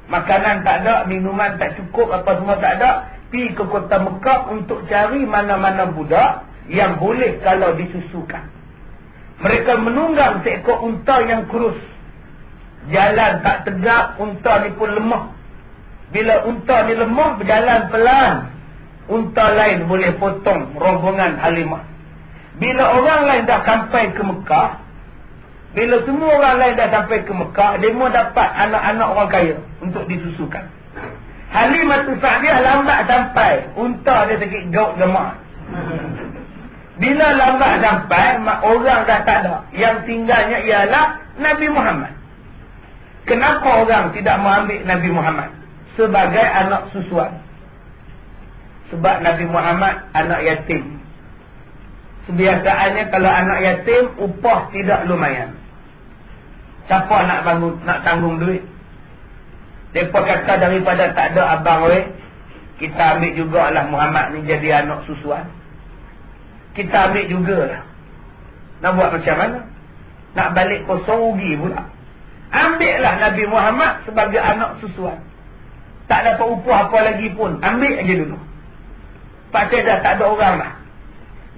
S1: Makanan tak ada, minuman tak cukup, apa semua tak ada. Pergi ke kota Mekah untuk cari mana-mana budak yang boleh kalau disusukan. Mereka menunggang seekor unta yang kurus. Jalan tak tegak, unta ni pun lemah. Bila unta ni lemah, berjalan pelan, unta lain boleh potong rombongan Halimah. Bila orang lain dah sampai ke Mekah, bila semua orang lain dah sampai ke Mekah, dia mau dapat anak-anak orang kaya untuk disusukan. Halimatus Sa'diyah lambat sampai, unta dia sakit gaut gemar. Bila lambat sampai, orang dah tak ada. Yang tinggalnya ialah Nabi Muhammad. Kenapa orang tidak mengambil Nabi Muhammad sebagai anak susuan? Sebab Nabi Muhammad anak yatim. Sebiasaannya kalau anak yatim, upah tidak lumayan. Siapa nak tanggung duit? Mereka kata daripada tak ada abang kita ambil jugalah Muhammad ni jadi anak susuan. Kita ambil jugalah. Nak buat macam mana? Nak balik kosong rugi pula. Ambillah Nabi Muhammad sebagai anak susuan. Tak dapat upah apa lagi pun, ambil aja dulu. Pasal dah tak ada orang lah.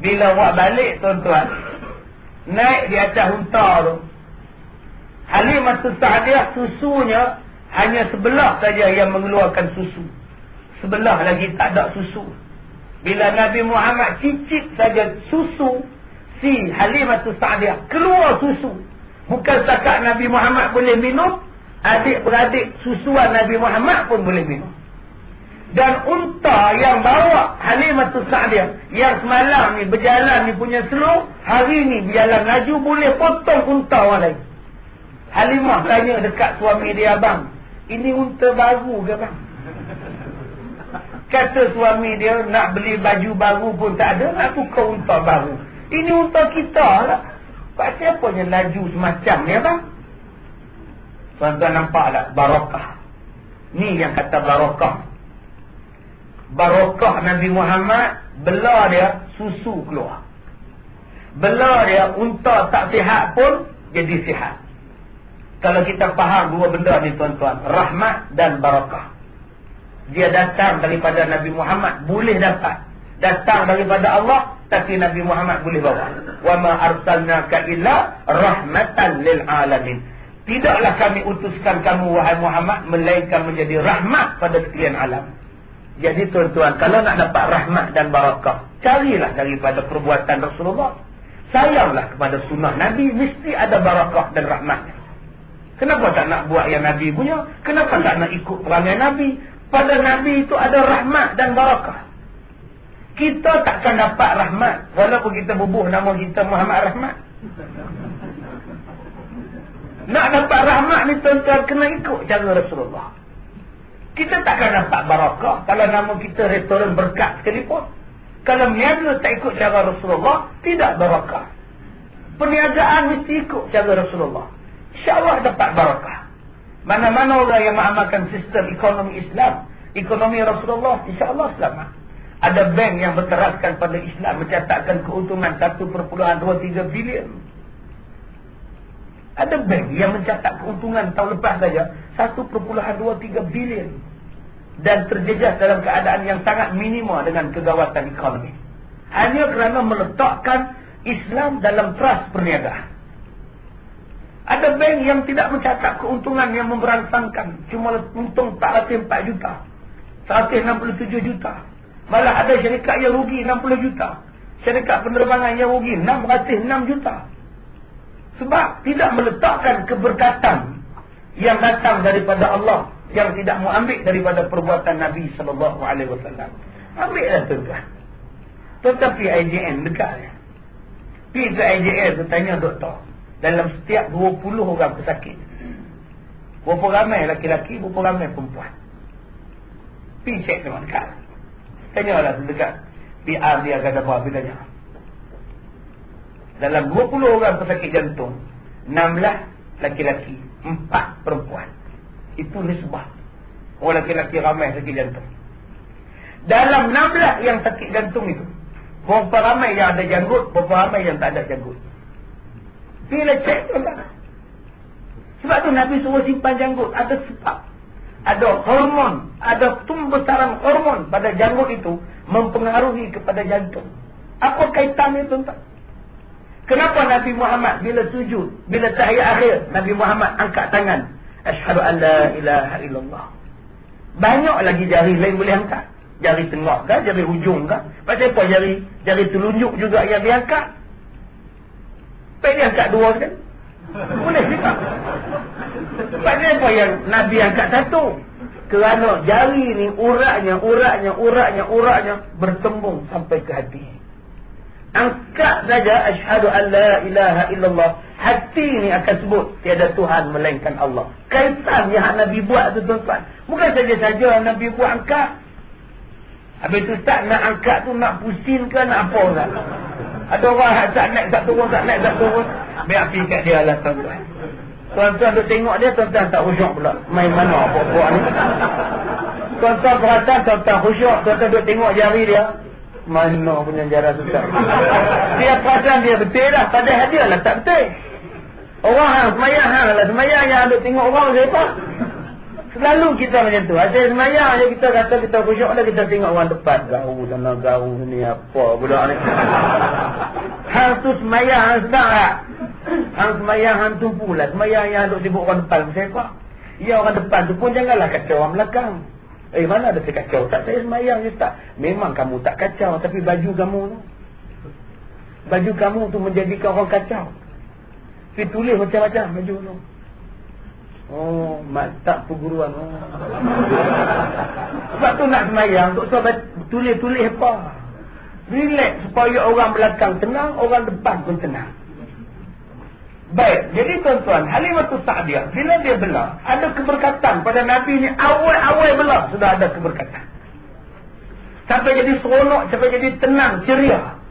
S1: Bila buat balik tuan-tuan, naik di atas unta tu, Halimatus Sa'diyah susunya hanya sebelah saja yang mengeluarkan susu. Sebelah lagi tak ada susu. Bila Nabi Muhammad cicip saja susu si Halimatus Sa'diyah, keluar susu. Bukan setakat Nabi Muhammad boleh minum, adik-beradik susuan Nabi Muhammad pun boleh minum. Dan unta yang bawa Halimatus Sa'diyah, yang semalam ni berjalan ni punya slow, hari ni berjalan laju, boleh potong unta orang lain. Halimah tanya dekat suami dia, abang, Ini unta baru ke bang? Kata suami dia, nak beli baju baru pun tak ada, nak tukar unta baru. Ini unta kita lah. Pak siapanya laju semacam ni bang? Tuan-tuan nampak tak? Barakah. Ni yang kata barakah. Barakah Nabi Muhammad, belah dia, susu keluar. Belah dia, unta tak sihat pun jadi sihat. Kalau kita faham dua benda ni tuan-tuan, rahmat dan barakah. Dia datang daripada Nabi Muhammad, boleh dapat. Datang daripada Allah, tapi Nabi Muhammad boleh bawa. Wa ma arsalnaka illa rahmatan lil alamin. Tidaklah kami utuskan kamu wahai Muhammad melainkan menjadi rahmat pada sekalian alam. Jadi tuan-tuan, kalau nak dapat rahmat dan barakah, carilah daripada perbuatan Rasulullah. Sayanglah kepada sunnah Nabi, mesti ada barakah dan rahmatnya. Kenapa tak nak buat yang Nabi punya? Kenapa tak nak ikut perangai Nabi? Pada Nabi itu ada rahmat dan barakah. Kita takkan dapat rahmat walaupun kita bubuh nama kita Muhammad Rahmat. Nak dapat rahmat ni tuan-tuan kena ikut cara Rasulullah. Kita takkan dapat barakah kalau nama kita restoran berkat sekalipun. Kalau meniaga tak ikut cara Rasulullah, tidak barakah. Perniagaan mesti ikut cara Rasulullah. InsyaAllah dapat barakah. Mana-mana orang yang mengamalkan sistem ekonomi Islam, ekonomi Rasulullah, insyaAllah selamat. Ada bank yang berteraskan pada Islam mencatatkan keuntungan 1.23 bilion. Ada bank yang mencatat keuntungan tahun lepas saja 1.23 bilion. Dan terjejas dalam keadaan yang sangat minima dengan kegawatan ekonomi. Hanya kerana meletakkan Islam dalam trust perniagaan. Ada bank yang tidak mencatat keuntungan yang memberangsangkan. Cuma untung 404 juta. 167 juta. Malah ada syarikat yang rugi 60 juta. Syarikat penerbangan yang rugi 606 juta. Sebab tidak meletakkan keberkatan yang datang daripada Allah, yang tidak mau ambil daripada perbuatan Nabi SAW. Ambillah tuan-tuan. Tetapi IJN dekat ya. Pergi ke IJN tu tanya doktor. Dalam setiap 20 orang pesakit, berapa ramai laki-laki, berapa ramai perempuan? Pergi cek tengok dekat. Tanyalah dekat. PR dia kata apa? Pergi tanya. Dalam 20 orang pesakit jantung, 16 laki-laki, 4 perempuan. Itu nisbah. Orang laki-laki ramai sakit jantung. Dalam 16 yang sakit jantung itu, berapa ramai yang ada janggut, berapa ramai yang tak ada janggut? Bila cek tuan-tuan. Sebab tu Nabi suruh simpan janggut. Ada sebab. Ada hormon. Ada tumbesaran hormon pada janggut itu mempengaruhi kepada jantung. Apa kaitannya tuan-tuan? Kenapa Nabi Muhammad bila sujud, bila tahiyat akhir, Nabi Muhammad angkat tangan, asyhadu an la ilaha illallah. Banyak lagi jari lain boleh angkat. Jari tengah kah, jari hujung kah? Pasal apa jari telunjuk juga yang diangkat? Dia angkat dua kan? Boleh juga. Sebabnya apa yang Nabi angkat satu? Kerana jari ni uratnya bertembung sampai ke hati. Angkat saja asyhadu an la ilaha illallah. Hati ni akan sebut tiada Tuhan melainkan Allah. Kaitan yang Nabi buat tu tuan-tuan. Bukan saja-saja Nabi buat angkat. Habis tu tak nak angkat tu nak pusing ke nak apa kan? Ada orang tak naik tak turun, tak naik tak turun. Biar pergi kat dia lah tuan-tuan. Tuan-tuan duk tengok dia, tuan-tuan tak khusyuk pula. Main mana apa-apa ni. Tuan-tuan perasan, tuan-tuan khusyuk. Tuan-tuan duk tengok jari dia. Mana punya jara susah. Dia perasan dia betul dah. Padahal dia lah tak betul. Orang hang semayang hang lah. Semayang yang duk tengok orang siapa. Selalu kita macam tu. Ada semayang je kita kata kita khusyuk dah, kita tengok orang depan. Gaul sana, gaul ni apa budak ni. Hang tu semayang hang sedang tak? Hang semayang hang tumpu lah. Semayang yang duk sibuk orang depan siapa. Ya orang depan tu pun janganlah kacau orang belakang. Mana ada saya kacau? Tak, saya semayang je tak. Memang kamu tak kacau, tapi baju kamu tu. Baju kamu tu menjadikan orang kacau. Tapi tulis macam-macam baju tu. Oh, maktab perguruan. Oh. Sebab tu nak semayang, tak tulis-tulis apa. Relax supaya orang belakang tenang, orang depan pun tenang. Baik, jadi tuan-tuan, Halimatus Sa'diyah bila dia belah, ada keberkatan pada Nabi ni. Awal-awal belah sudah ada keberkatan. Sampai jadi seronok, sampai jadi tenang, ceria.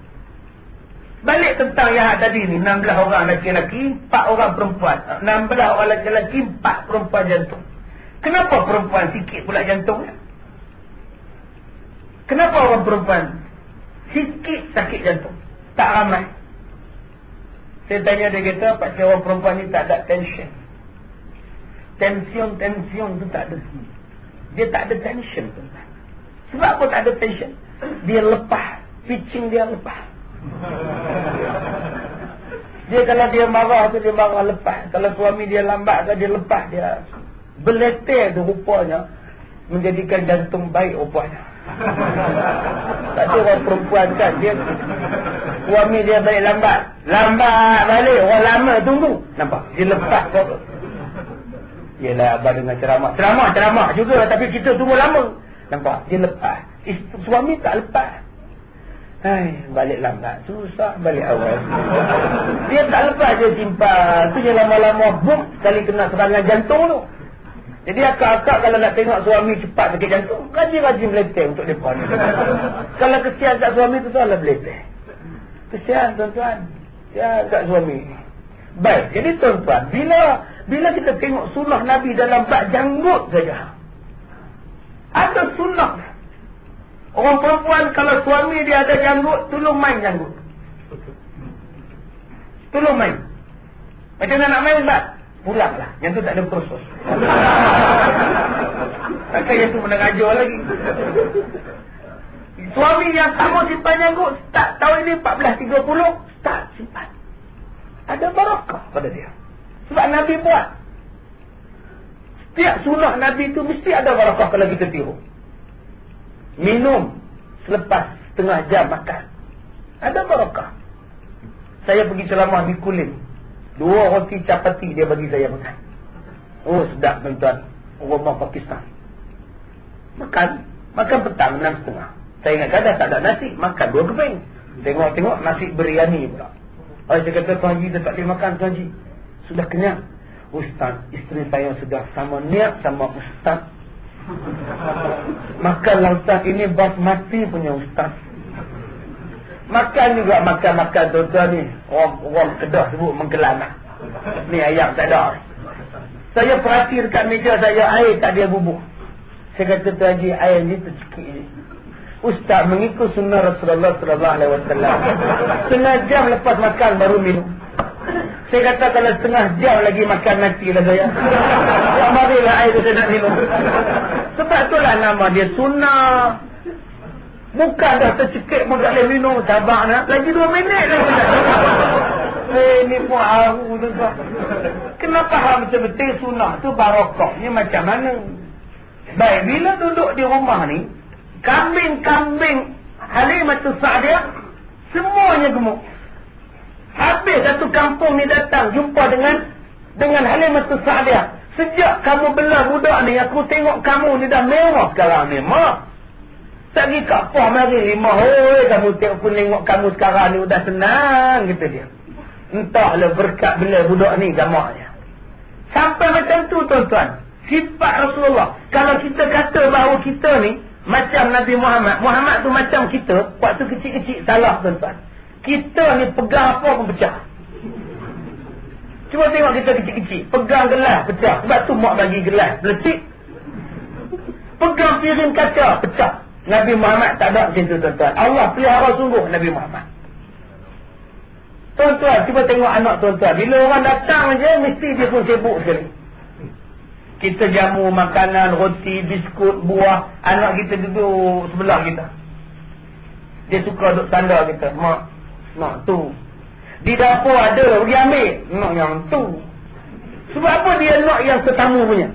S1: Balik tentang yang tadi ni, 16 orang lelaki-lelaki, 4 orang perempuan. 16 orang lelaki-lelaki, 4 perempuan jantung. Kenapa perempuan sikit pula jantungnya? Kenapa orang perempuan sikit sakit jantung? Tak ramai. Saya tanya dia kata, pakcik orang perempuan ni tak ada tension. Tension tu tak ada. Dia tak ada tension tu. Sebab apa tak ada tension? Dia lepas. Pitching dia lepas. Dia kalau dia marah tu dia marah lepas. Kalau suami dia lambat tu dia lepas. Dia beletir tu rupanya menjadikan jantung baik rupanya. Tak ada orang perempuan kan, dia suami dia balik lambat balik, orang lama tunggu, nampak dia lepas kau. Yelah abang dengan ceramah juga, tapi kita tunggu lama, nampak dia lepas. Suami tak lepas. Balik lambat susah, balik awal. Dia tak lepas, dia simpan tu je, lama-lama boom sekali kena serangan jantung tu. Jadi akak-akak kalau nak tengok suami cepat sakit jantung, rajin-rajin beletih untuk mereka ni. Kalau kesian kat suami tu salah beletih. Kesian tuan-tuan. Ya kat suami. Baik, jadi tuan-tuan, bila kita tengok sunnah Nabi dalam bab janggut saja. Ada sunnah. Orang perempuan kalau suami dia ada janggut, tolong main janggut. Tolong main. Macam mana nak main Ustaz? Pulanglah. Yang tu tak ada proses. Takkan yang tu mengajar lagi. Suami yang tak mau simpan janggut, tak tahu ini 14.30, tak simpan. Ada barakah pada dia. Sebab Nabi buat. Setiap sunnah Nabi tu mesti ada barakah kalau kita tiru. Minum selepas setengah jam makan. Ada barakah. Saya pergi ceramah di Kulim. 2 roti capati dia bagi saya makan. Oh sedap tuan-tuan. Rumah Pakistan. Makan petang 6.30. Saya ingat kadang tak ada nasi, makan 2 keping. Tengok-tengok nasi biryani pula. Saya kata Tuan Haji, dia tak boleh makan Tuan Haji. Sudah kenyang. Ustaz, isteri saya sudah sama niat sama Ustaz. Makanlah Ustaz, ini basmati punya Ustaz. Makan juga makan tuan-tuan ni. Orang Kedah sebut mengkelan. Ni ayam tak ada. Saya perhati dekat meja saya, air tak ada bubuk. Saya kata Tuan Haji, air ni tercekik ni. Ustaz mengikut sunnah Rasulullah sallallahu alaihi wasallam. Setengah jam lepas makan baru minum. Saya kata kalau setengah jam lagi makan matilah saya. Ya marilah air tu saya nak minum. Sebab itulah nama dia sunnah. Bukan dah tercekik pun tak boleh minum. Sabar nak. Lagi 2 minit lagi. Ni pun haru tu. Kenapa hal betul-betul sunnah tu barakah? Ni macam mana? Baik, bila duduk di rumah ni, kambing-kambing Halimatus Sa'diyah semuanya gemuk. Habis satu kampung ni datang jumpa dengan Halimatus Sa'diyah. Sejak kamu belah budak ni, aku tengok kamu ni dah mewah sekarang ni, mak. Tak pergi kat Pah mari 5 hoi kamu tengok kamu sekarang ni udah senang gitu dia. Entahlah berkat bila budak ni jamaknya. Sampai macam tu tuan-tuan. Sifat Rasulullah. Kalau kita kata bahawa kita ni macam Nabi Muhammad. Muhammad tu macam kita. Waktu kecil-kecil salah tuan-tuan. Kita ni pegang apa pun pecah. Cuba tengok kita kecil-kecil. Pegang gelas pecah. Sebab tu mak bagi gelas belecik. Pegang piring kaca pecah. Nabi Muhammad tak ada macam tu tuan-tuan. Allah pelihara sungguh Nabi Muhammad. Tuan-tuan, cuba tengok anak tuan-tuan. Bila orang datang je, mesti dia pun sibuk sekali. Kita jamu makanan, roti, biskut, buah. Anak kita duduk sebelah kita. Dia suka duduk tanda kita. Mak tu. Di dapur ada, pergi ambil. Nak yang tu. Sebab apa dia nak yang tetamu punya?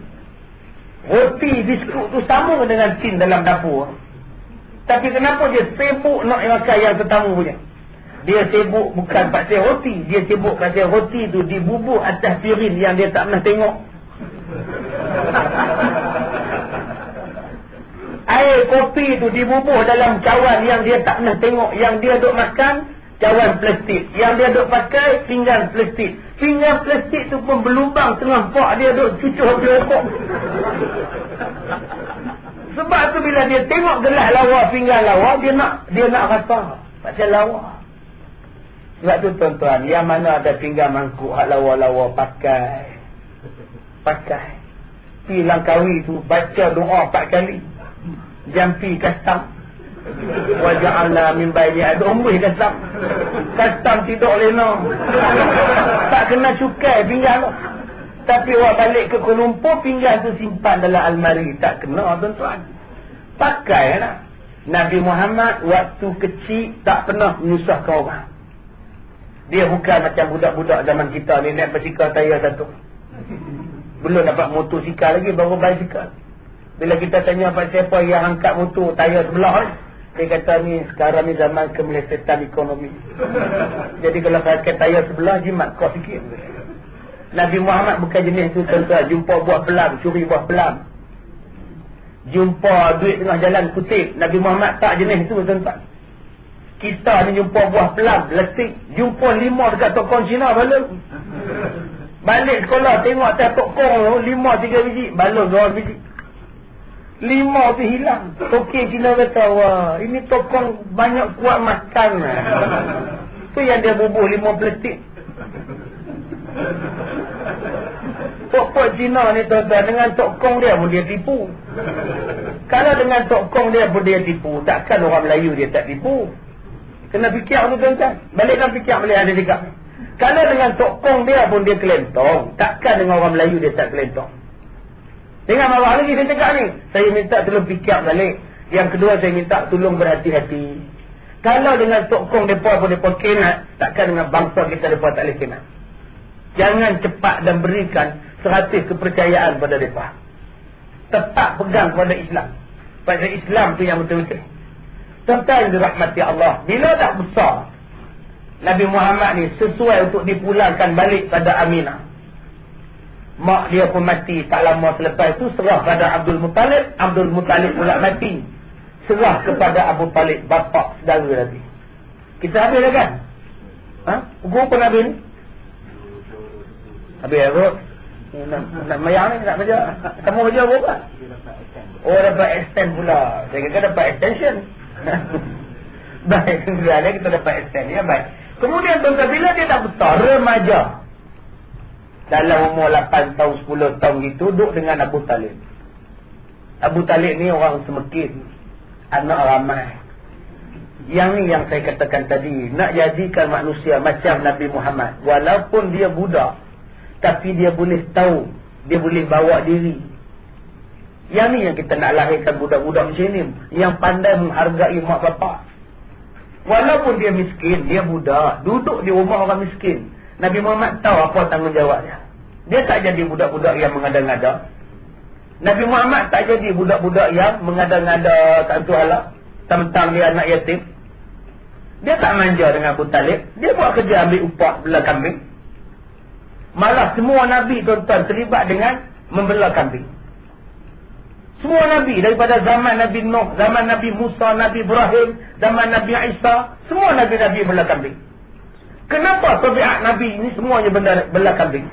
S1: Roti, biskut tu sama dengan tin dalam dapur. Tapi kenapa dia sibuk nak makan yang tetamu punya? Dia sibuk bukan pasal roti. Dia sibuk pasal roti tu dibubur atas piring yang dia tak pernah tengok. Air kopi tu dibubur dalam cawan yang dia tak pernah tengok. Yang dia duk makan, cawan plastik. Yang dia duk pakai, pinggan plastik.
S2: Pinggan plastik tu pun berlubang tengah pak dia duk cucuk dia rokok. Sebab tu bila dia tengok gelas lawa, pinggan lawa, dia nak rasa macam lawa. Sebab tu tuan-tuan, yang mana ada pinggan mangkuk hak lawa-lawa pakai. Pi Langkawi tu baca doa 4 kali. Jampi kastam. Waja'alna min baini adumri kastam. Kastam tidak lena. Tak kena cukai pinggan tu. Tapi awak balik ke Kuala Lumpur, pinggan tu simpan dalam almari. Tak kena tuan-tuan. Pakai lah. Nabi Muhammad waktu kecil tak pernah menyusahkan orang. Dia bukan macam budak-budak zaman kita ni naik basikal tayar satu. Belum dapat motosikal lagi, baru basikal. Bila kita tanya Pak siapa yang angkat motor tayar sebelah ni, dia kata ni sekarang ni zaman kemelesetan ekonomi. Jadi kalau pakai tayar sebelah, jimat kos sikit. Nabi Muhammad bukan jenis tu tuan-tuan. Jumpa buah pelam, curi buah pelam. Jumpa duit tengah jalan kutip. Nabi Muhammad tak jenis tu tuan-tuan. Kita ni jumpa buah pelam, letik. Jumpa 5 dekat tokong Cina balon. Balik sekolah tengok atas tokong 5 3 biji, balon 2 biji. 5 tu hilang. Tokong Cina kata, wah ini tokong banyak kuat makan. Tu yang dia bubuh 5 plastik. Pok-pok Cina ni tuan-tuan, dengan tokong dia pun dia tipu. Kalau dengan tokong dia pun dia tipu, takkan orang Melayu dia tak tipu. Kena fikir tu tuan-tuan. Balikkan fikir boleh ada dekat. Kalau dengan tokong dia pun dia kelentong, takkan dengan orang Melayu dia tak kelentong. Dengan marah lagi saya cakap ni, saya minta tolong fikir balik. Yang kedua saya minta tolong berhati-hati. Kalau dengan tokong mereka pun mereka kenat, takkan dengan bangsa kita mereka tak boleh kenat. Jangan cepat dan berikan 100 kepercayaan pada mereka. Tetap pegang pada Islam. Pada Islam tu yang betul-betul. Tuan-tuan dirahmati Allah, bila dah besar, Nabi Muhammad ni sesuai untuk dipulangkan balik pada Aminah. Mak dia pun mati tak lama selepas itu, serah pada Abdul Muttalib. Abdul Muttalib pula mati, serah kepada Abu Talib, bapa saudara Nabi. Kita habis dah kan? Guru pun habis ni. Habis Rod. Nak mayang ni, nak kerja. Kamu kerja apa kan? Oh, dapat extend pula. Saya kata dapat extension. Baik, sebenarnya kita dapat extend. Ya, baik. Kemudian tuan-tuan, bila dia dah besar, remaja, dalam umur 8 tahun, 10 tahun gitu, duduk dengan Abu Talib. Abu Talib ni orang semekin, anak ramai. Yang ni yang saya katakan tadi, nak jadikan manusia macam Nabi Muhammad. Walaupun dia budak, tapi dia boleh tahu, dia boleh bawa diri. Yang ni yang kita nak lahirkan budak-budak macam ni, yang pandai menghargai mak bapak. Walaupun dia miskin, dia budak, duduk di rumah orang miskin. Nabi Muhammad tahu apa tanggungjawabnya. Dia tak jadi budak-budak yang mengada-ngada. Nabi Muhammad tak jadi budak-budak yang mengada-ngada tak tentu halal, tentang dia anak yatim. Dia tak manja dengan Abu Talib. Dia buat kerja ambil upah belah kambing. Malah semua Nabi tuan-tuan terlibat dengan membelah kambing. Semua Nabi, daripada zaman Nabi Nuh, zaman Nabi Musa, Nabi Ibrahim, zaman Nabi Isa, semua Nabi-Nabi belah kambing. Kenapa tabiat Nabi ini semuanya belah kambing?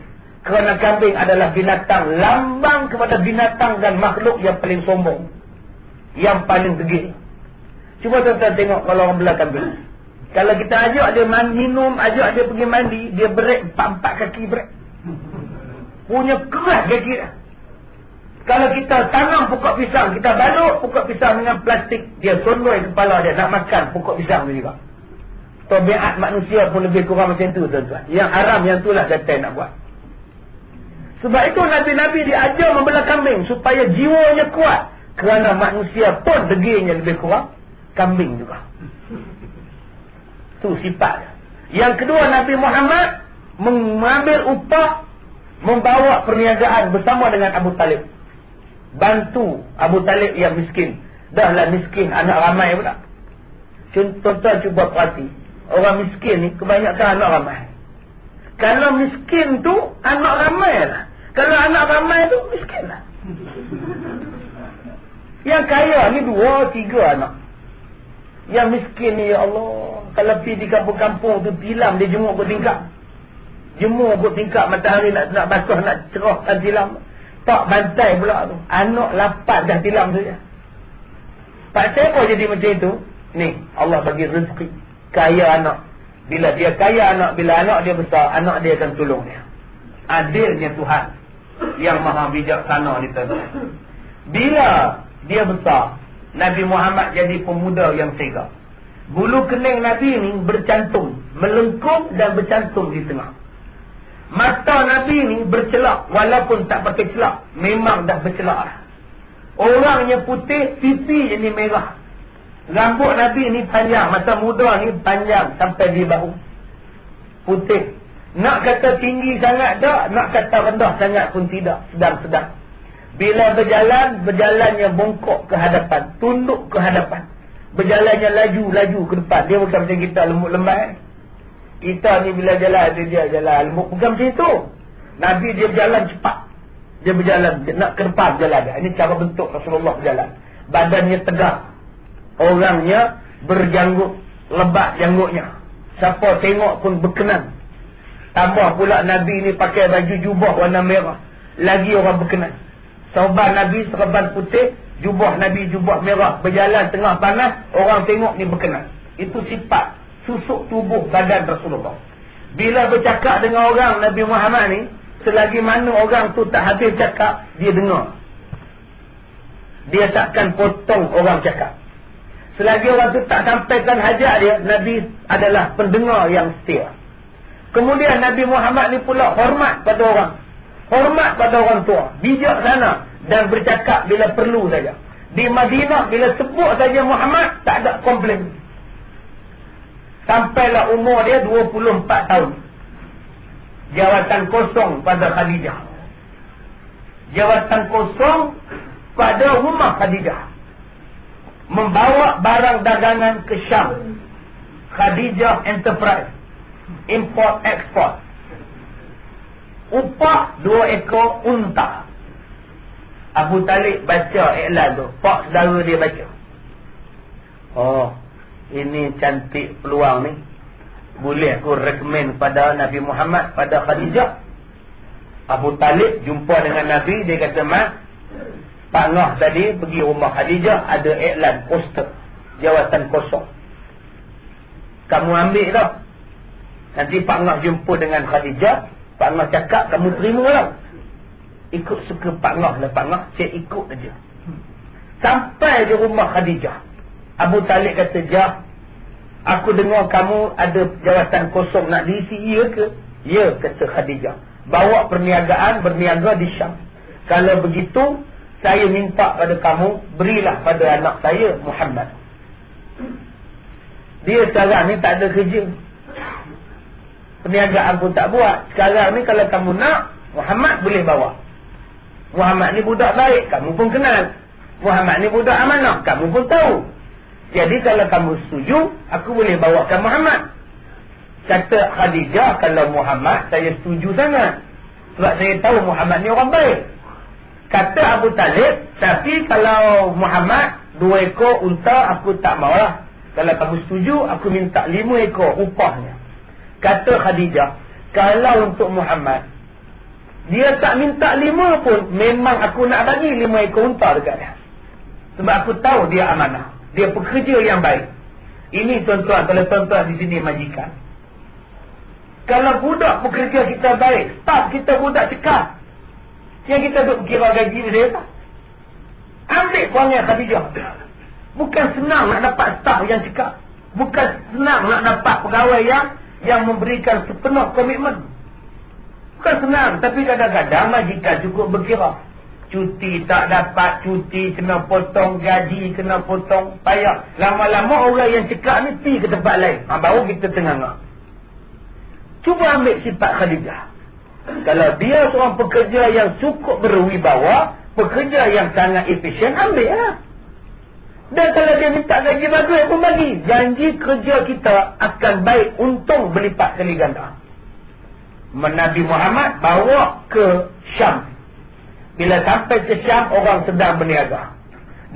S2: Kerana kambing adalah binatang, lambang kepada binatang dan makhluk yang paling sombong, yang paling degil. Cuba tuan-tuan tengok kalau orang belah kambing. Kalau kita ajak dia minum, ajak dia pergi mandi, dia break 4 kaki break. Punya keras kaki dia. Kalau kita tanam pokok pisang, kita balut pokok pisang dengan plastik, dia sondoi kepala dia, nak makan pokok pisang tu juga. Tabiat manusia pun lebih kurang macam tu tuan-tuan. Yang haram yang itulah syaitan nak buat. Sebab itu Nabi-Nabi diajar membelah kambing supaya jiwanya kuat. Kerana manusia pun degilnya lebih kurang kambing juga. Itu sifat. Yang kedua, Nabi Muhammad mengambil upah, membawa perniagaan bersama dengan Abu Talib. Bantu Abu Talib yang miskin. Dahlah miskin, anak ramai pula. Tuan-tuan cuba perhati. Orang miskin ni kebanyakan anak ramai. Kalau miskin tu anak ramai lah. Kalau anak ramai tu miskin lah. Yang kaya ni 2, 3 anak. Yang miskin ni, ya Allah, kalau pergi di kampung-kampung tu tilam dia jenguk bertingkap. Jemur pun tingkap matahari nak basuh, nak cerahkan tilam. Tak bantai pula tu. Anak 8 dah tilam saja. Pak siapa jadi macam itu? Ni, Allah bagi rezeki. Kaya anak. Bila dia kaya anak, bila anak dia besar, anak dia akan tolong dia. Adilnya Tuhan yang maha bijaksana ni tuan-tuan. Bila dia besar, Nabi Muhammad jadi pemuda yang tega. Bulu kening Nabi ni bercantum, melengkung dan bercantum di tengah. Mata Nabi ni bercelak, walaupun tak pakai celak, memang dah bercelak lah. Orangnya putih, pipi jadi merah. Rambut Nabi ni panjang, masa muda ni panjang sampai di bahu. Putih. Nak kata tinggi sangat tak, nak kata rendah sangat pun tidak, sedang-sedang. Bila berjalan, berjalannya bongkok ke hadapan, tunduk ke hadapan. Berjalannya laju-laju ke depan. Dia bukan macam kita lembut lembat. Kita ni bila jalan, dia jalan lembut. Bukan macam itu. Nabi dia berjalan cepat. Dia berjalan, nak ke depan berjalan. Ini cara bentuk Rasulullah berjalan. Badannya tegak. Orangnya berjanggut, lebat janggutnya. Siapa tengok pun berkenan. Tambah pula Nabi ni pakai baju jubah warna merah. Lagi orang berkenan. Serban Nabi serban putih, jubah Nabi jubah merah. Berjalan tengah panas, orang tengok ni berkenan. Itu sifat susuk tubuh badan Rasulullah. Bila bercakap dengan orang Nabi Muhammad ni, selagi mana orang tu tak habis cakap, dia dengar. Dia takkan potong orang cakap. Selagi orang tu tak sampaikan hajat dia, Nabi adalah pendengar yang setia. Kemudian Nabi Muhammad ni pula hormat pada orang. Hormat pada orang tua. Bijaksana dan bercakap bila perlu saja. Di Madinah bila sebut saja Muhammad, tak ada komplain. Sampailah umur dia 24 tahun. Jawatan kosong pada Khadijah. Jawatan kosong pada rumah Khadijah. Membawa barang dagangan ke Syam. Khadijah Enterprise. Import export. Upah 2 ekor unta. Abu Talib baca iklan tu. Pak saudara dia baca. Oh, ini cantik peluang ni. Boleh aku recommend pada Nabi Muhammad, pada Khadijah. Abu Talib jumpa dengan Nabi. Dia kata, Mak, Pak Ngah tadi pergi rumah Khadijah, ada iklan poster jawatan kosong. Kamu ambil tau. Nanti Pak Ngah jumpa dengan Khadijah. Pak Ngah cakap, kamu terima lah. Ikut suka Pak Ngah lah. Pak Ngah, saya ikut aja. Sampai di rumah Khadijah, Abu Talib kata, Jah, aku dengar kamu ada jawatan kosong nak diisi, ya ke? Ya, kata Khadijah. Bawa perniagaan, berniaga di Syam. Kalau begitu, saya minta pada kamu, berilah pada anak saya Muhammad. Dia sekarang ni tak ada kerja. Perniagaan pun tak buat. Sekarang ni kalau kamu nak, Muhammad boleh bawa. Muhammad ni budak baik, kamu pun kenal. Muhammad ni budak amanah, kamu pun tahu. Jadi kalau kamu setuju, aku boleh bawakan Muhammad. Kata Khadijah, kalau Muhammad, saya setuju sangat. Sebab saya tahu Muhammad ni orang baik. Kata Abu Talib, tapi kalau Muhammad 2 ekor unta, aku tak maulah. Kalau kamu setuju, aku minta 5 ekor upahnya. Kata Khadijah, kalau untuk Muhammad, dia tak minta 5 pun, memang aku nak bagi 5 ekor unta dekat dia. Sebab aku tahu dia amanah. Dia pekerja yang baik. Ini tuan-tuan, kalau tuan-tuan di sini majikan. Kalau budak pekerja kita baik, staf kita budak cekap, yang kita duk kira gaji dia tak? Ambil perangai Khadijah. Bukan senang nak dapat staf yang cekap. Bukan senang nak dapat pegawai yang memberikan sepenuh komitmen. Bukan senang. Tapi kadang-kadang majikan cukup berkira. Cuti tak dapat, cuti kena potong, gaji kena potong, payah. Lama-lama orang yang cekap ni pergi ke tempat lain. Baru kita tengah. Cuba ambil sifat Khadijah. Kalau dia seorang pekerja yang cukup berwibawa, pekerja yang sangat efisien, ambil lah. Dan kalau dia minta gaji bagus, pun bagi. Janji kerja kita akan baik, untung berlipat kali ganda. Nabi Muhammad bawa ke Syam. Bila sampai ke Syam, orang sedang berniaga.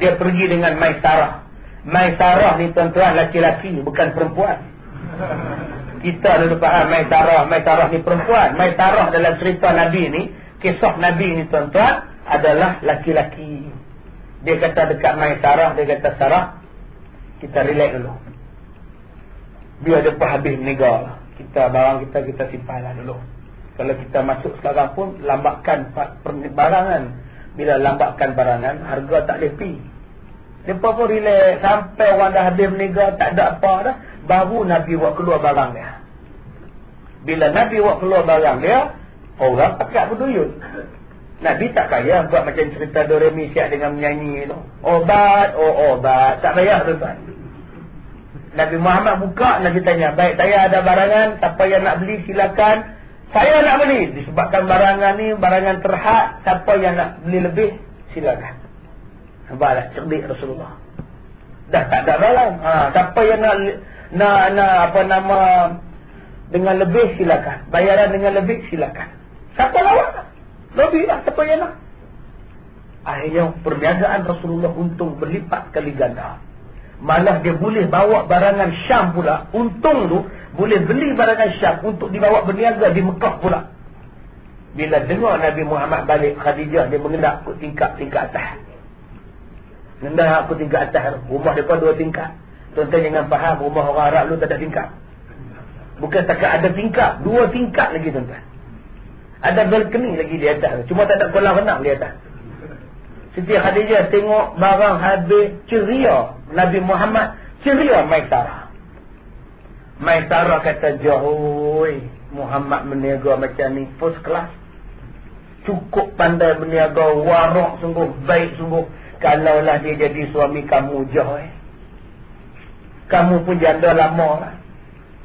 S2: Dia pergi dengan Maisarah. Maisarah ni tuan-tuan laki-laki, bukan perempuan. Kita dulu faham Maisarah ni perempuan. Maisarah dalam cerita Nabi ni, kisah Nabi ni tuan-tuan, adalah laki-laki. Dia kata dekat Maisarah, dia kata Sarah, kita relax dulu. Biar dia habis meninggal. Barang kita simpan lah dulu. Kalau kita masuk sekarang pun, lambatkan barangan. Bila lambatkan barangan, harga tak boleh pergi. Mereka pun relax. Sampai orang dah habis meninggal, tak ada apa dah. Baru Nabi buat keluar barang dia. Bila Nabi buat keluar barang dia, orang pakat berduyun. Nabi tak payah buat macam cerita Doremi siap dengan menyanyi tu. Obat, obat. Tak payah tuan-tuan. Nabi Muhammad buka, Nabi tanya, baik, saya ada barangan, siapa yang nak beli silakan. Saya nak beli. Disebabkan barangan ni barangan terhad, siapa yang nak beli lebih silakan. Nampaklah cerdik Rasulullah. Dah tak ada barang. Siapa yang nak dengan lebih silakan. Bayaran dengan lebih silakan. Siapa lawan? Lebih lah siapa yang nak. Akhirnya perniagaan Rasulullah untung berlipat kali ganda. Malah dia boleh bawa barangan Syam pula. Untung tu boleh beli barangan Syam untuk dibawa berniaga di Mekah pula. Bila dengar Nabi Muhammad balik, Khadijah dia mengendak ke tingkat atas. Mengendak ke tingkat atas. Rumah mereka 2 tingkat. Tuan-tuan jangan faham rumah orang Arab lu tak ada tingkat. Bukan takat ada tingkat, 2 tingkat lagi tuan-tuan. Ada balcony lagi di atas. Cuma tak ada kolam renang di atas. Siti Khadijah tengok barang habis, ceria. Nabi Muhammad ceria Maisarah. Maisarah kata, "Jahoi, Muhammad berniaga macam ni first class. Cukup pandai berniaga, warak sungguh, baik sungguh. Kalaulah dia jadi suami kamu, Jahoi. Kamu pun janda lama lah.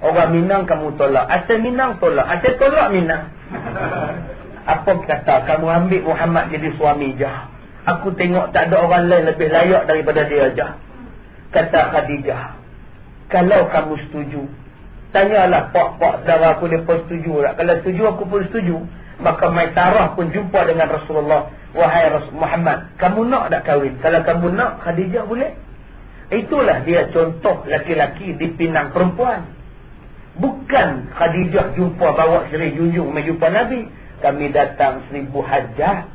S2: Orang Minang kamu tolak. Asal Minang tolak. Asal tolak Minang. Apa kata kamu ambil Muhammad jadi suami je. Aku tengok tak ada orang lain lebih layak daripada dia je." Kata Khadijah, "Kalau kamu setuju, tanyalah pak-pak saudara aku mereka setuju tak. Kalau setuju aku pun setuju." Maka Maisarah pun jumpa dengan Rasulullah. "Wahai Rasul Muhammad, kamu nak tak kahwin? Kalau kamu nak, Khadijah boleh." Itulah dia contoh laki-laki dipinang perempuan. Bukan Khadijah jumpa bawa Seri Junjung menjumpa Nabi. Kami datang 1000 hajah.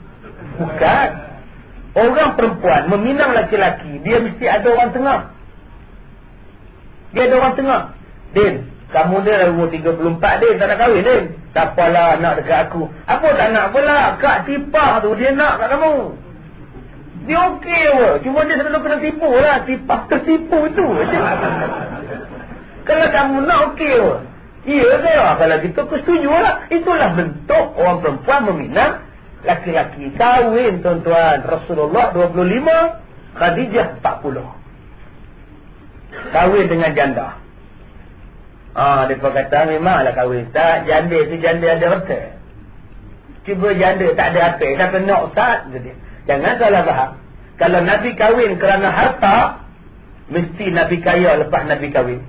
S2: Bukan. Orang perempuan meminang laki-laki, dia mesti ada orang tengah. Dia ada orang tengah. "Din, kamu dia dah umur 34, Din, tak nak kahwin, Din." "Tak apalah, nak dekat aku." "Apa tak nak pula? Kak Tipah tu, dia nak kat kamu." Dia okey pun. Cuma dia selalu kena tipu lah. Tipah tertipu tu. Kalau kamu nak okey pun. Ya saya. Kalau gitu aku setuju lah. Itulah bentuk orang perempuan meminang laki-laki. Kahwin tuan-tuan. Rasulullah 25. Khadijah 40. Kahwin dengan janda. Mereka kata memanglah kahwin. Tak, janda tu janda ada harta. Cuba janda tak ada harta. Kata nak Ustaz. Jangan salah faham. Kalau Nabi kahwin kerana harta, mesti Nabi kaya lepas Nabi kahwin.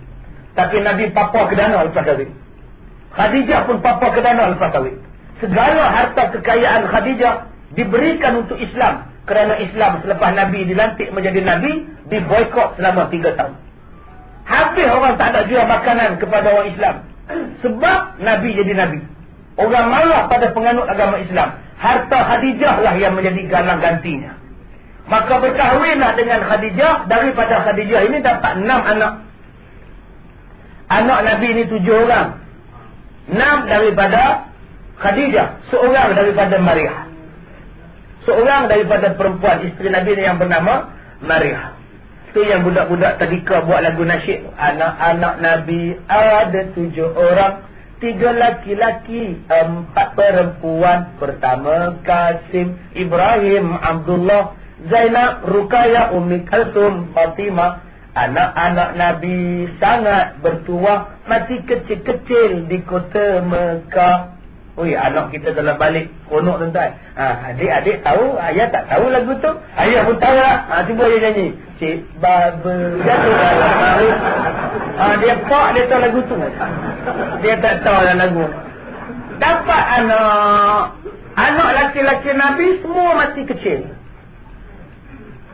S2: Tapi Nabi papa ke dana lepas kahwin. Khadijah pun papa ke dana lepas kahwin. Segala harta kekayaan Khadijah diberikan untuk Islam. Kerana Islam selepas Nabi dilantik menjadi Nabi, diboykot selama 3 tahun. Habis orang tak nak jual makanan kepada orang Islam. Sebab Nabi jadi Nabi. Orang marah pada penganut agama Islam. Harta Khadijah lah yang menjadi galang gantinya. Maka berkahwinlah dengan Khadijah. Daripada Khadijah ini dapat 6 anak. Anak Nabi ini 7 orang. 6 daripada Khadijah. Seorang daripada Maryah. Seorang daripada perempuan isteri Nabi ini yang bernama Maryah. Itu yang budak-budak tadika buat lagu nasyid. Anak-anak Nabi ada 7 orang. 3 laki-laki, 4 perempuan. Pertama Qasim, Ibrahim, Abdullah, Zainab, Ruqayyah, Ummi Kalsum, Fatimah. Anak-anak Nabi sangat bertuah, masih kecil-kecil di kota Mekah. Oi, anak kita telah balik konok tuan-tuan. Adik-adik tahu, ayah tak tahu lagu tu. Ayah pun tahu lah. Cuba dia nyanyi. Cik Baba jatuh dalam maut. Dia pak, dia tahu lagu tu. Dia tak tahu lah lagu. Dapat anak. Anak laki-laki Nabi semua masih kecil.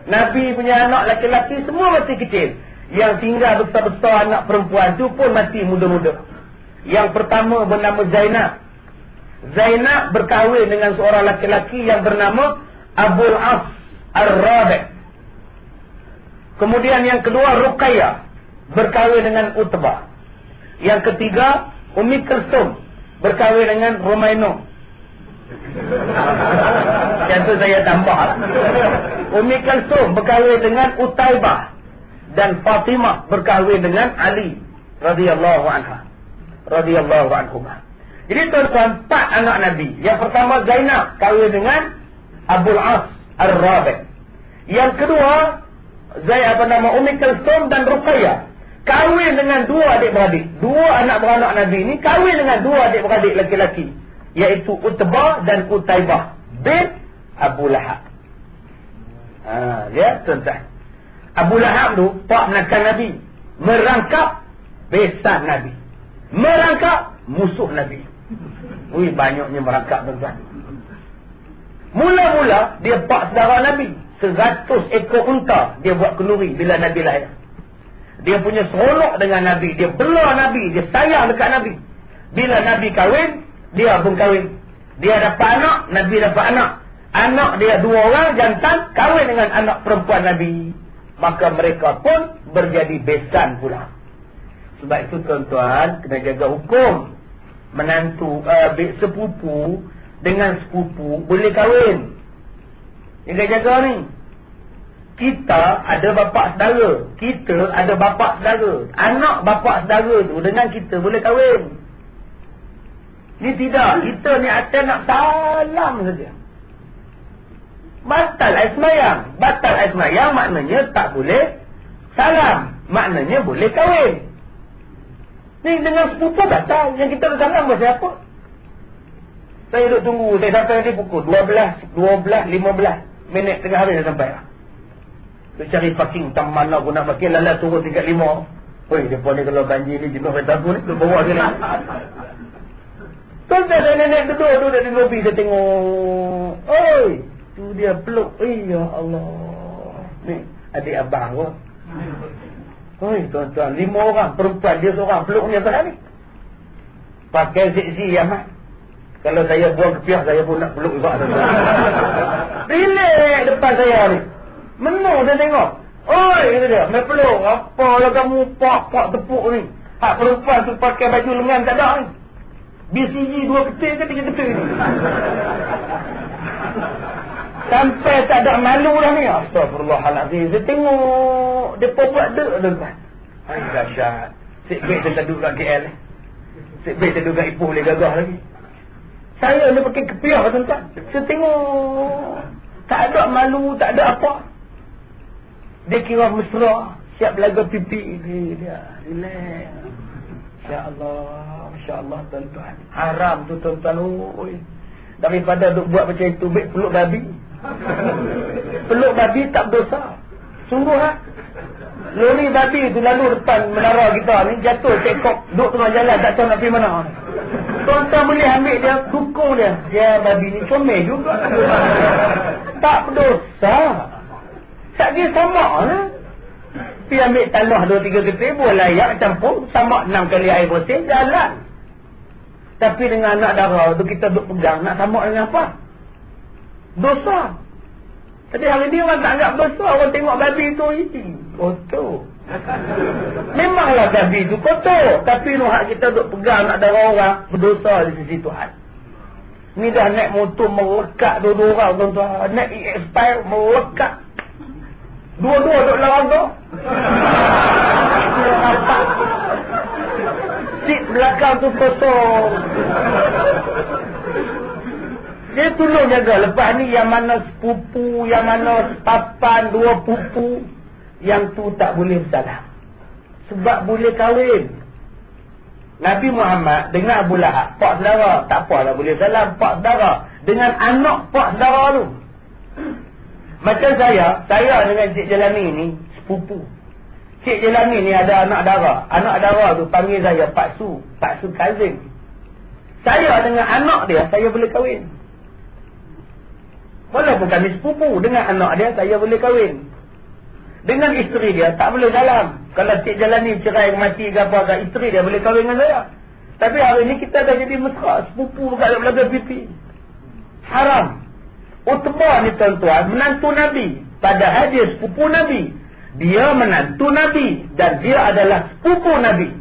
S2: Nabi punya anak laki-laki semua masih kecil. Yang tinggal besar-besar anak perempuan tu pun masih muda-muda. Yang pertama bernama Zainab. Zainab berkahwin dengan seorang laki-laki yang bernama Abul As Ar-Rabi'. Kemudian yang kedua Ruqayyah berkahwin dengan Utbah. Yang ketiga Ummi Kulsum berkahwin dengan Rumainah. Yang tu saya tambah. Ummi Kulsum berkahwin dengan Utaibah. Dan Fatimah berkahwin dengan Ali radhiyallahu anha. Radhiyallahu anhumah. Jadi tuan-tuan, 4 anak Nabi. Yang pertama Zainab kahwin dengan Abul As Ar-Rabi'. Yang kedua Ummi Kulsum dan Ruqayyah kahwin dengan 2 adik-beradik. 2 anak beranak Nabi ini kahwin dengan 2 adik-beradik laki-laki, iaitu Utbah dan Utaibah bin Abu Lahab. Lihat tuan-tuan, Abu Lahab tu pak menakan Nabi, merangkap besan Nabi, merangkap musuh Nabi. Ui, banyaknya merangkap tuan-tuan. Mula-mula dia pak saudara Nabi, 100 ekor unta dia buat kenduri bila Nabi lahir. Dia punya seronok dengan Nabi, dia bela Nabi, dia sayang dekat Nabi. Bila Nabi kahwin, dia pun kahwin. Dia dapat anak, Nabi dapat anak. Anak dia 2 orang jantan kahwin dengan anak perempuan Nabi. Maka mereka pun berjadi besan pula. Sebab itu tuan-tuan, kena jaga hukum. Menantu, sepupu dengan sepupu boleh kahwin. Jaga-jaga ni. Kita ada bapa saudara, kita ada bapa saudara. Anak bapa saudara tu dengan kita boleh kahwin. Ni tidak, kita ni atas nak salam saja. Batal air semayang. Batal air semayang maknanya tak boleh salam, maknanya boleh kahwin. Ni dengan sepupu batal. Yang kita bersalam pasal apa? Saya duduk tunggu, saya sampai nanti pukul 12, 15 tengah hari dah sampai lah. Duk cari parking, tak mana aku nak parking, lalat turun tingkat 5. Oi, depan ni kalau banjir ni jenuh kereta aku ni, duk bawa sini. Tuan-tuan, saya nenek duduk di lobi, saya tengok. Oi, tu dia peluk. Ya Allah. Ni, adik abang aku. Oi, tuan-tuan, 5 orang, perempuan dia seorang, peluk ni atas ni. Pakai seksi amat. Kalau saya buang kepiah, saya pun nak peluk juga. Relax depan saya ni. Menung saya tengok. Oi, kata dia, main peluk. Apalah kamu pak tepuk ni. Hak perempuan tu pakai baju lengan tak ada ni. BCG 2 ketil ke 3 ketil ni. Sampai tak ada malu dah ni. Astagfirullahaladzim. Saya tengok dia buat dek tuan-tuan. Hai dahsyat. Sik baik saya duduk kat KL ni. Sik baik saya duduk kat Ipoh boleh gagah lagi. Saya ni pakai kepiah tuan-tuan. Saya tengok tak ada malu, tak ada apa. Dia kira mesra, siap laga pipi dia. Relax. Masya-Allah tuan-tuan. Haram tu tuan-tuan. Oi. Daripada duk buat macam itu, baik peluk babi. Peluk babi tak dosa. Sungguh lah. Lori babi tu lalu depan menara kita ni, jatuh cekok, duk tengah jalan, tak tahu nak pergi mana. Tuan-tuan boleh ambil dia, dukung dia. Dia babi ni comel juga. Tak berdosa. Tak dia sama lah. Pergi ambil tanah 2-3 ketil, buat layak, campur, sama 6 kali air bersih, jalan. Tapi dengan anak darah tu kita duk pegang, nak sama dengan apa? Dosa. Tapi hari ni orang tak anggap dosa, orang tengok babi tu, kotor. Memanglah babi tu kotor, tapi hak kita duk pegang nak darah orang, berdosa di sisi Tuhan. Ni dah naik motor melekat 2 orang tuan-tuan, naik expire melekat. 2 duk larang tu. Seat belakang tu kosong. Dia tolong jaga. Lepas ni yang mana sepupu, yang mana papan, 2 pupu, yang tu tak boleh bersalam. Sebab boleh kahwin. Nabi Muhammad dengan Abu Lahab, pak saudara, tak apalah boleh salam, pak saudara. Dengan anak pak saudara tu. Macam saya dengan Cik Jelani ni sepupu. Cik Jelani ni ada anak dara. Anak dara tu panggil saya Pak Su cousin. Saya dengan anak dia, saya boleh kahwin. Walaupun kami sepupu, dengan anak dia saya boleh kahwin. Dengan isteri dia tak boleh salam. Kalau Cik Jelani cerai mati ke apa, isteri dia boleh kahwin dengan saya. Tapi hari ni kita dah jadi mesra, sepupu kat belakang pipi. Haram. Utbah ni tuan-tuan, menantu Nabi. Padahal dia sepupu Nabi. Dia menantu Nabi. Dan dia adalah sepupu Nabi.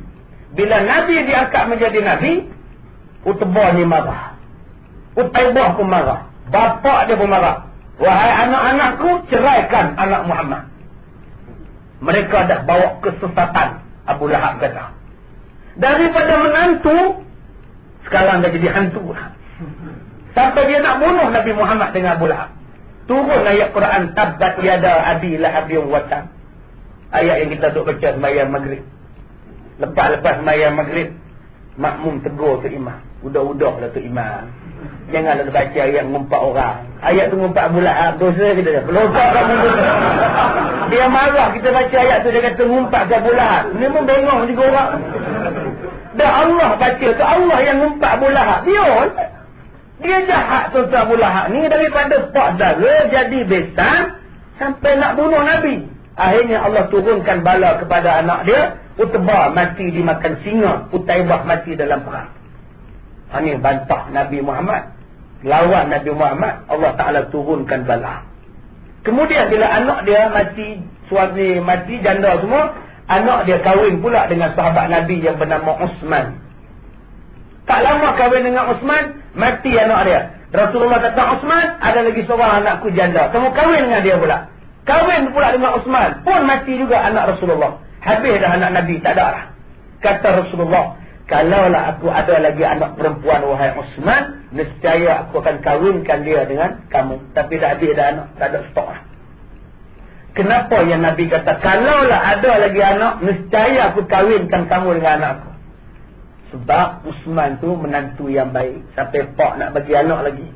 S2: Bila Nabi diangkat menjadi Nabi, Utbah ni marah. Utaibah pun marah. Bapa dia pun marah. Wahai anak-anakku, ceraikan anak Muhammad. Mereka dah bawa kesesatan. Abu Lahab kata. Daripada menantu, sekarang dah jadi hantu. Sampai dia nak bunuh Nabi Muhammad dengan Abu Lahab. Turun ayat Quran, tabbat yada abi lahabiyun watan. Ayat yang kita duk baca sembahyang maghrib. Lepas sembahyang maghrib, makmum tegur tu imam. Udah-udah lah tu imam. Janganlah baca ayat ngumpat orang. Ayat tu ngumpat Abu Lahab, dosa kita dah. Pelosok kamu dosa. Dia marah kita baca ayat tu, dia kata ngumpat ke Abu Lahab. Ni pun bengong juga orang. Dah Allah baca tu, Allah yang ngumpat Abu Lahab. Dia jahat tuan Abu Lahab ni, daripada pak dara jadi besan sampai nak bunuh Nabi. Akhirnya Allah turunkan bala kepada anak dia. Utbah mati dimakan singa, Utaibah mati dalam perang. Ini bantah Nabi Muhammad, lawan Nabi Muhammad. Allah Ta'ala turunkan bala. Kemudian bila anak dia mati, suami mati, janda semua, anak dia kahwin pula dengan sahabat Nabi yang bernama Uthman. Tak lama kahwin dengan Uthman, mati anak dia. Rasulullah kata, Uthman, ada lagi seorang anakku janda, kamu kahwin dengan dia pula. Kahwin pula dengan Uthman, pun mati juga anak Rasulullah. Habis dah anak Nabi, tak ada lah. Kata Rasulullah, kalaulah aku ada lagi anak perempuan, wahai Uthman, nescaya aku akan kahwinkan dia dengan kamu. Tapi dah habis dah anak, tak ada stok lah. Kenapa yang Nabi kata, kalaulah ada lagi anak, nescaya aku kahwinkan kamu dengan anakku? Sebab Uthman tu menantu yang baik. Sampai pak nak bagi anak lagi.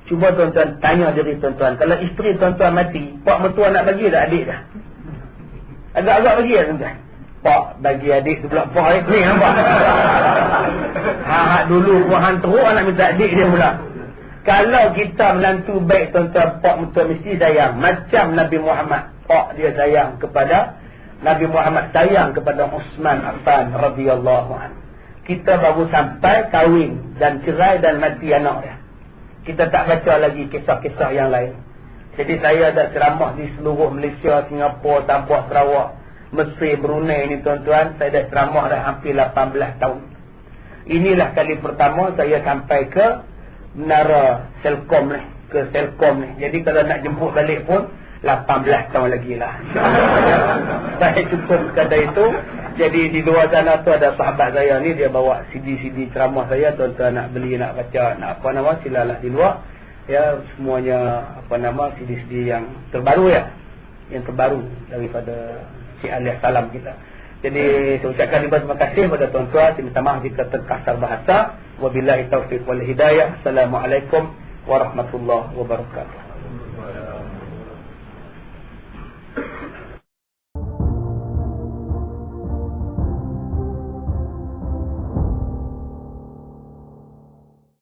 S2: Cuba tuan-tuan tanya diri tuan-tuan. Kalau isteri tuan-tuan mati, pak mertua nak bagi dah adik dah? Agak-agak bagi lah tuan-tuan. Pak bagi adik tu pula. Pak ni nampak. Dulu pun hang teruk nak minta adik dia pula. Kalau kita menantu baik tuan-tuan, pak mertua mesti sayang. Macam Nabi Muhammad. Pak dia sayang kepada Nabi Muhammad, sayang kepada Uthman Affan radhiyallahu anhu. Kita baru sampai kahwin dan cerai dan mati anak dia. Kita tak baca lagi kisah-kisah yang lain. Jadi saya dah ceramah di seluruh Malaysia, Singapura, Sabah, Sarawak, Mesir, Brunei ni tuan-tuan. Saya dah ceramah dah hampir 18 tahun. Inilah kali pertama saya sampai ke Menara Selcom ni. Ke Selcom ni. Jadi kalau nak jemput balik pun 18 tahun lagi lah. Saya cukup sekadar itu. Jadi di luar sana tu ada sahabat saya ni, dia bawa CD-CD ceramah saya. Tuan-tuan nak beli, nak baca, nak apa nama, silalah di luar. Ya, semuanya apa nama, CD-CD yang terbaru ya. Yang terbaru daripada si Alias Salam kita. Jadi saya ucapkan terima kasih kepada tuan-tuan. Saya minta maaf jika terkasar bahasa. Wabillahi taufiq wal hidayah. Assalamualaikum warahmatullahi wabarakatuh.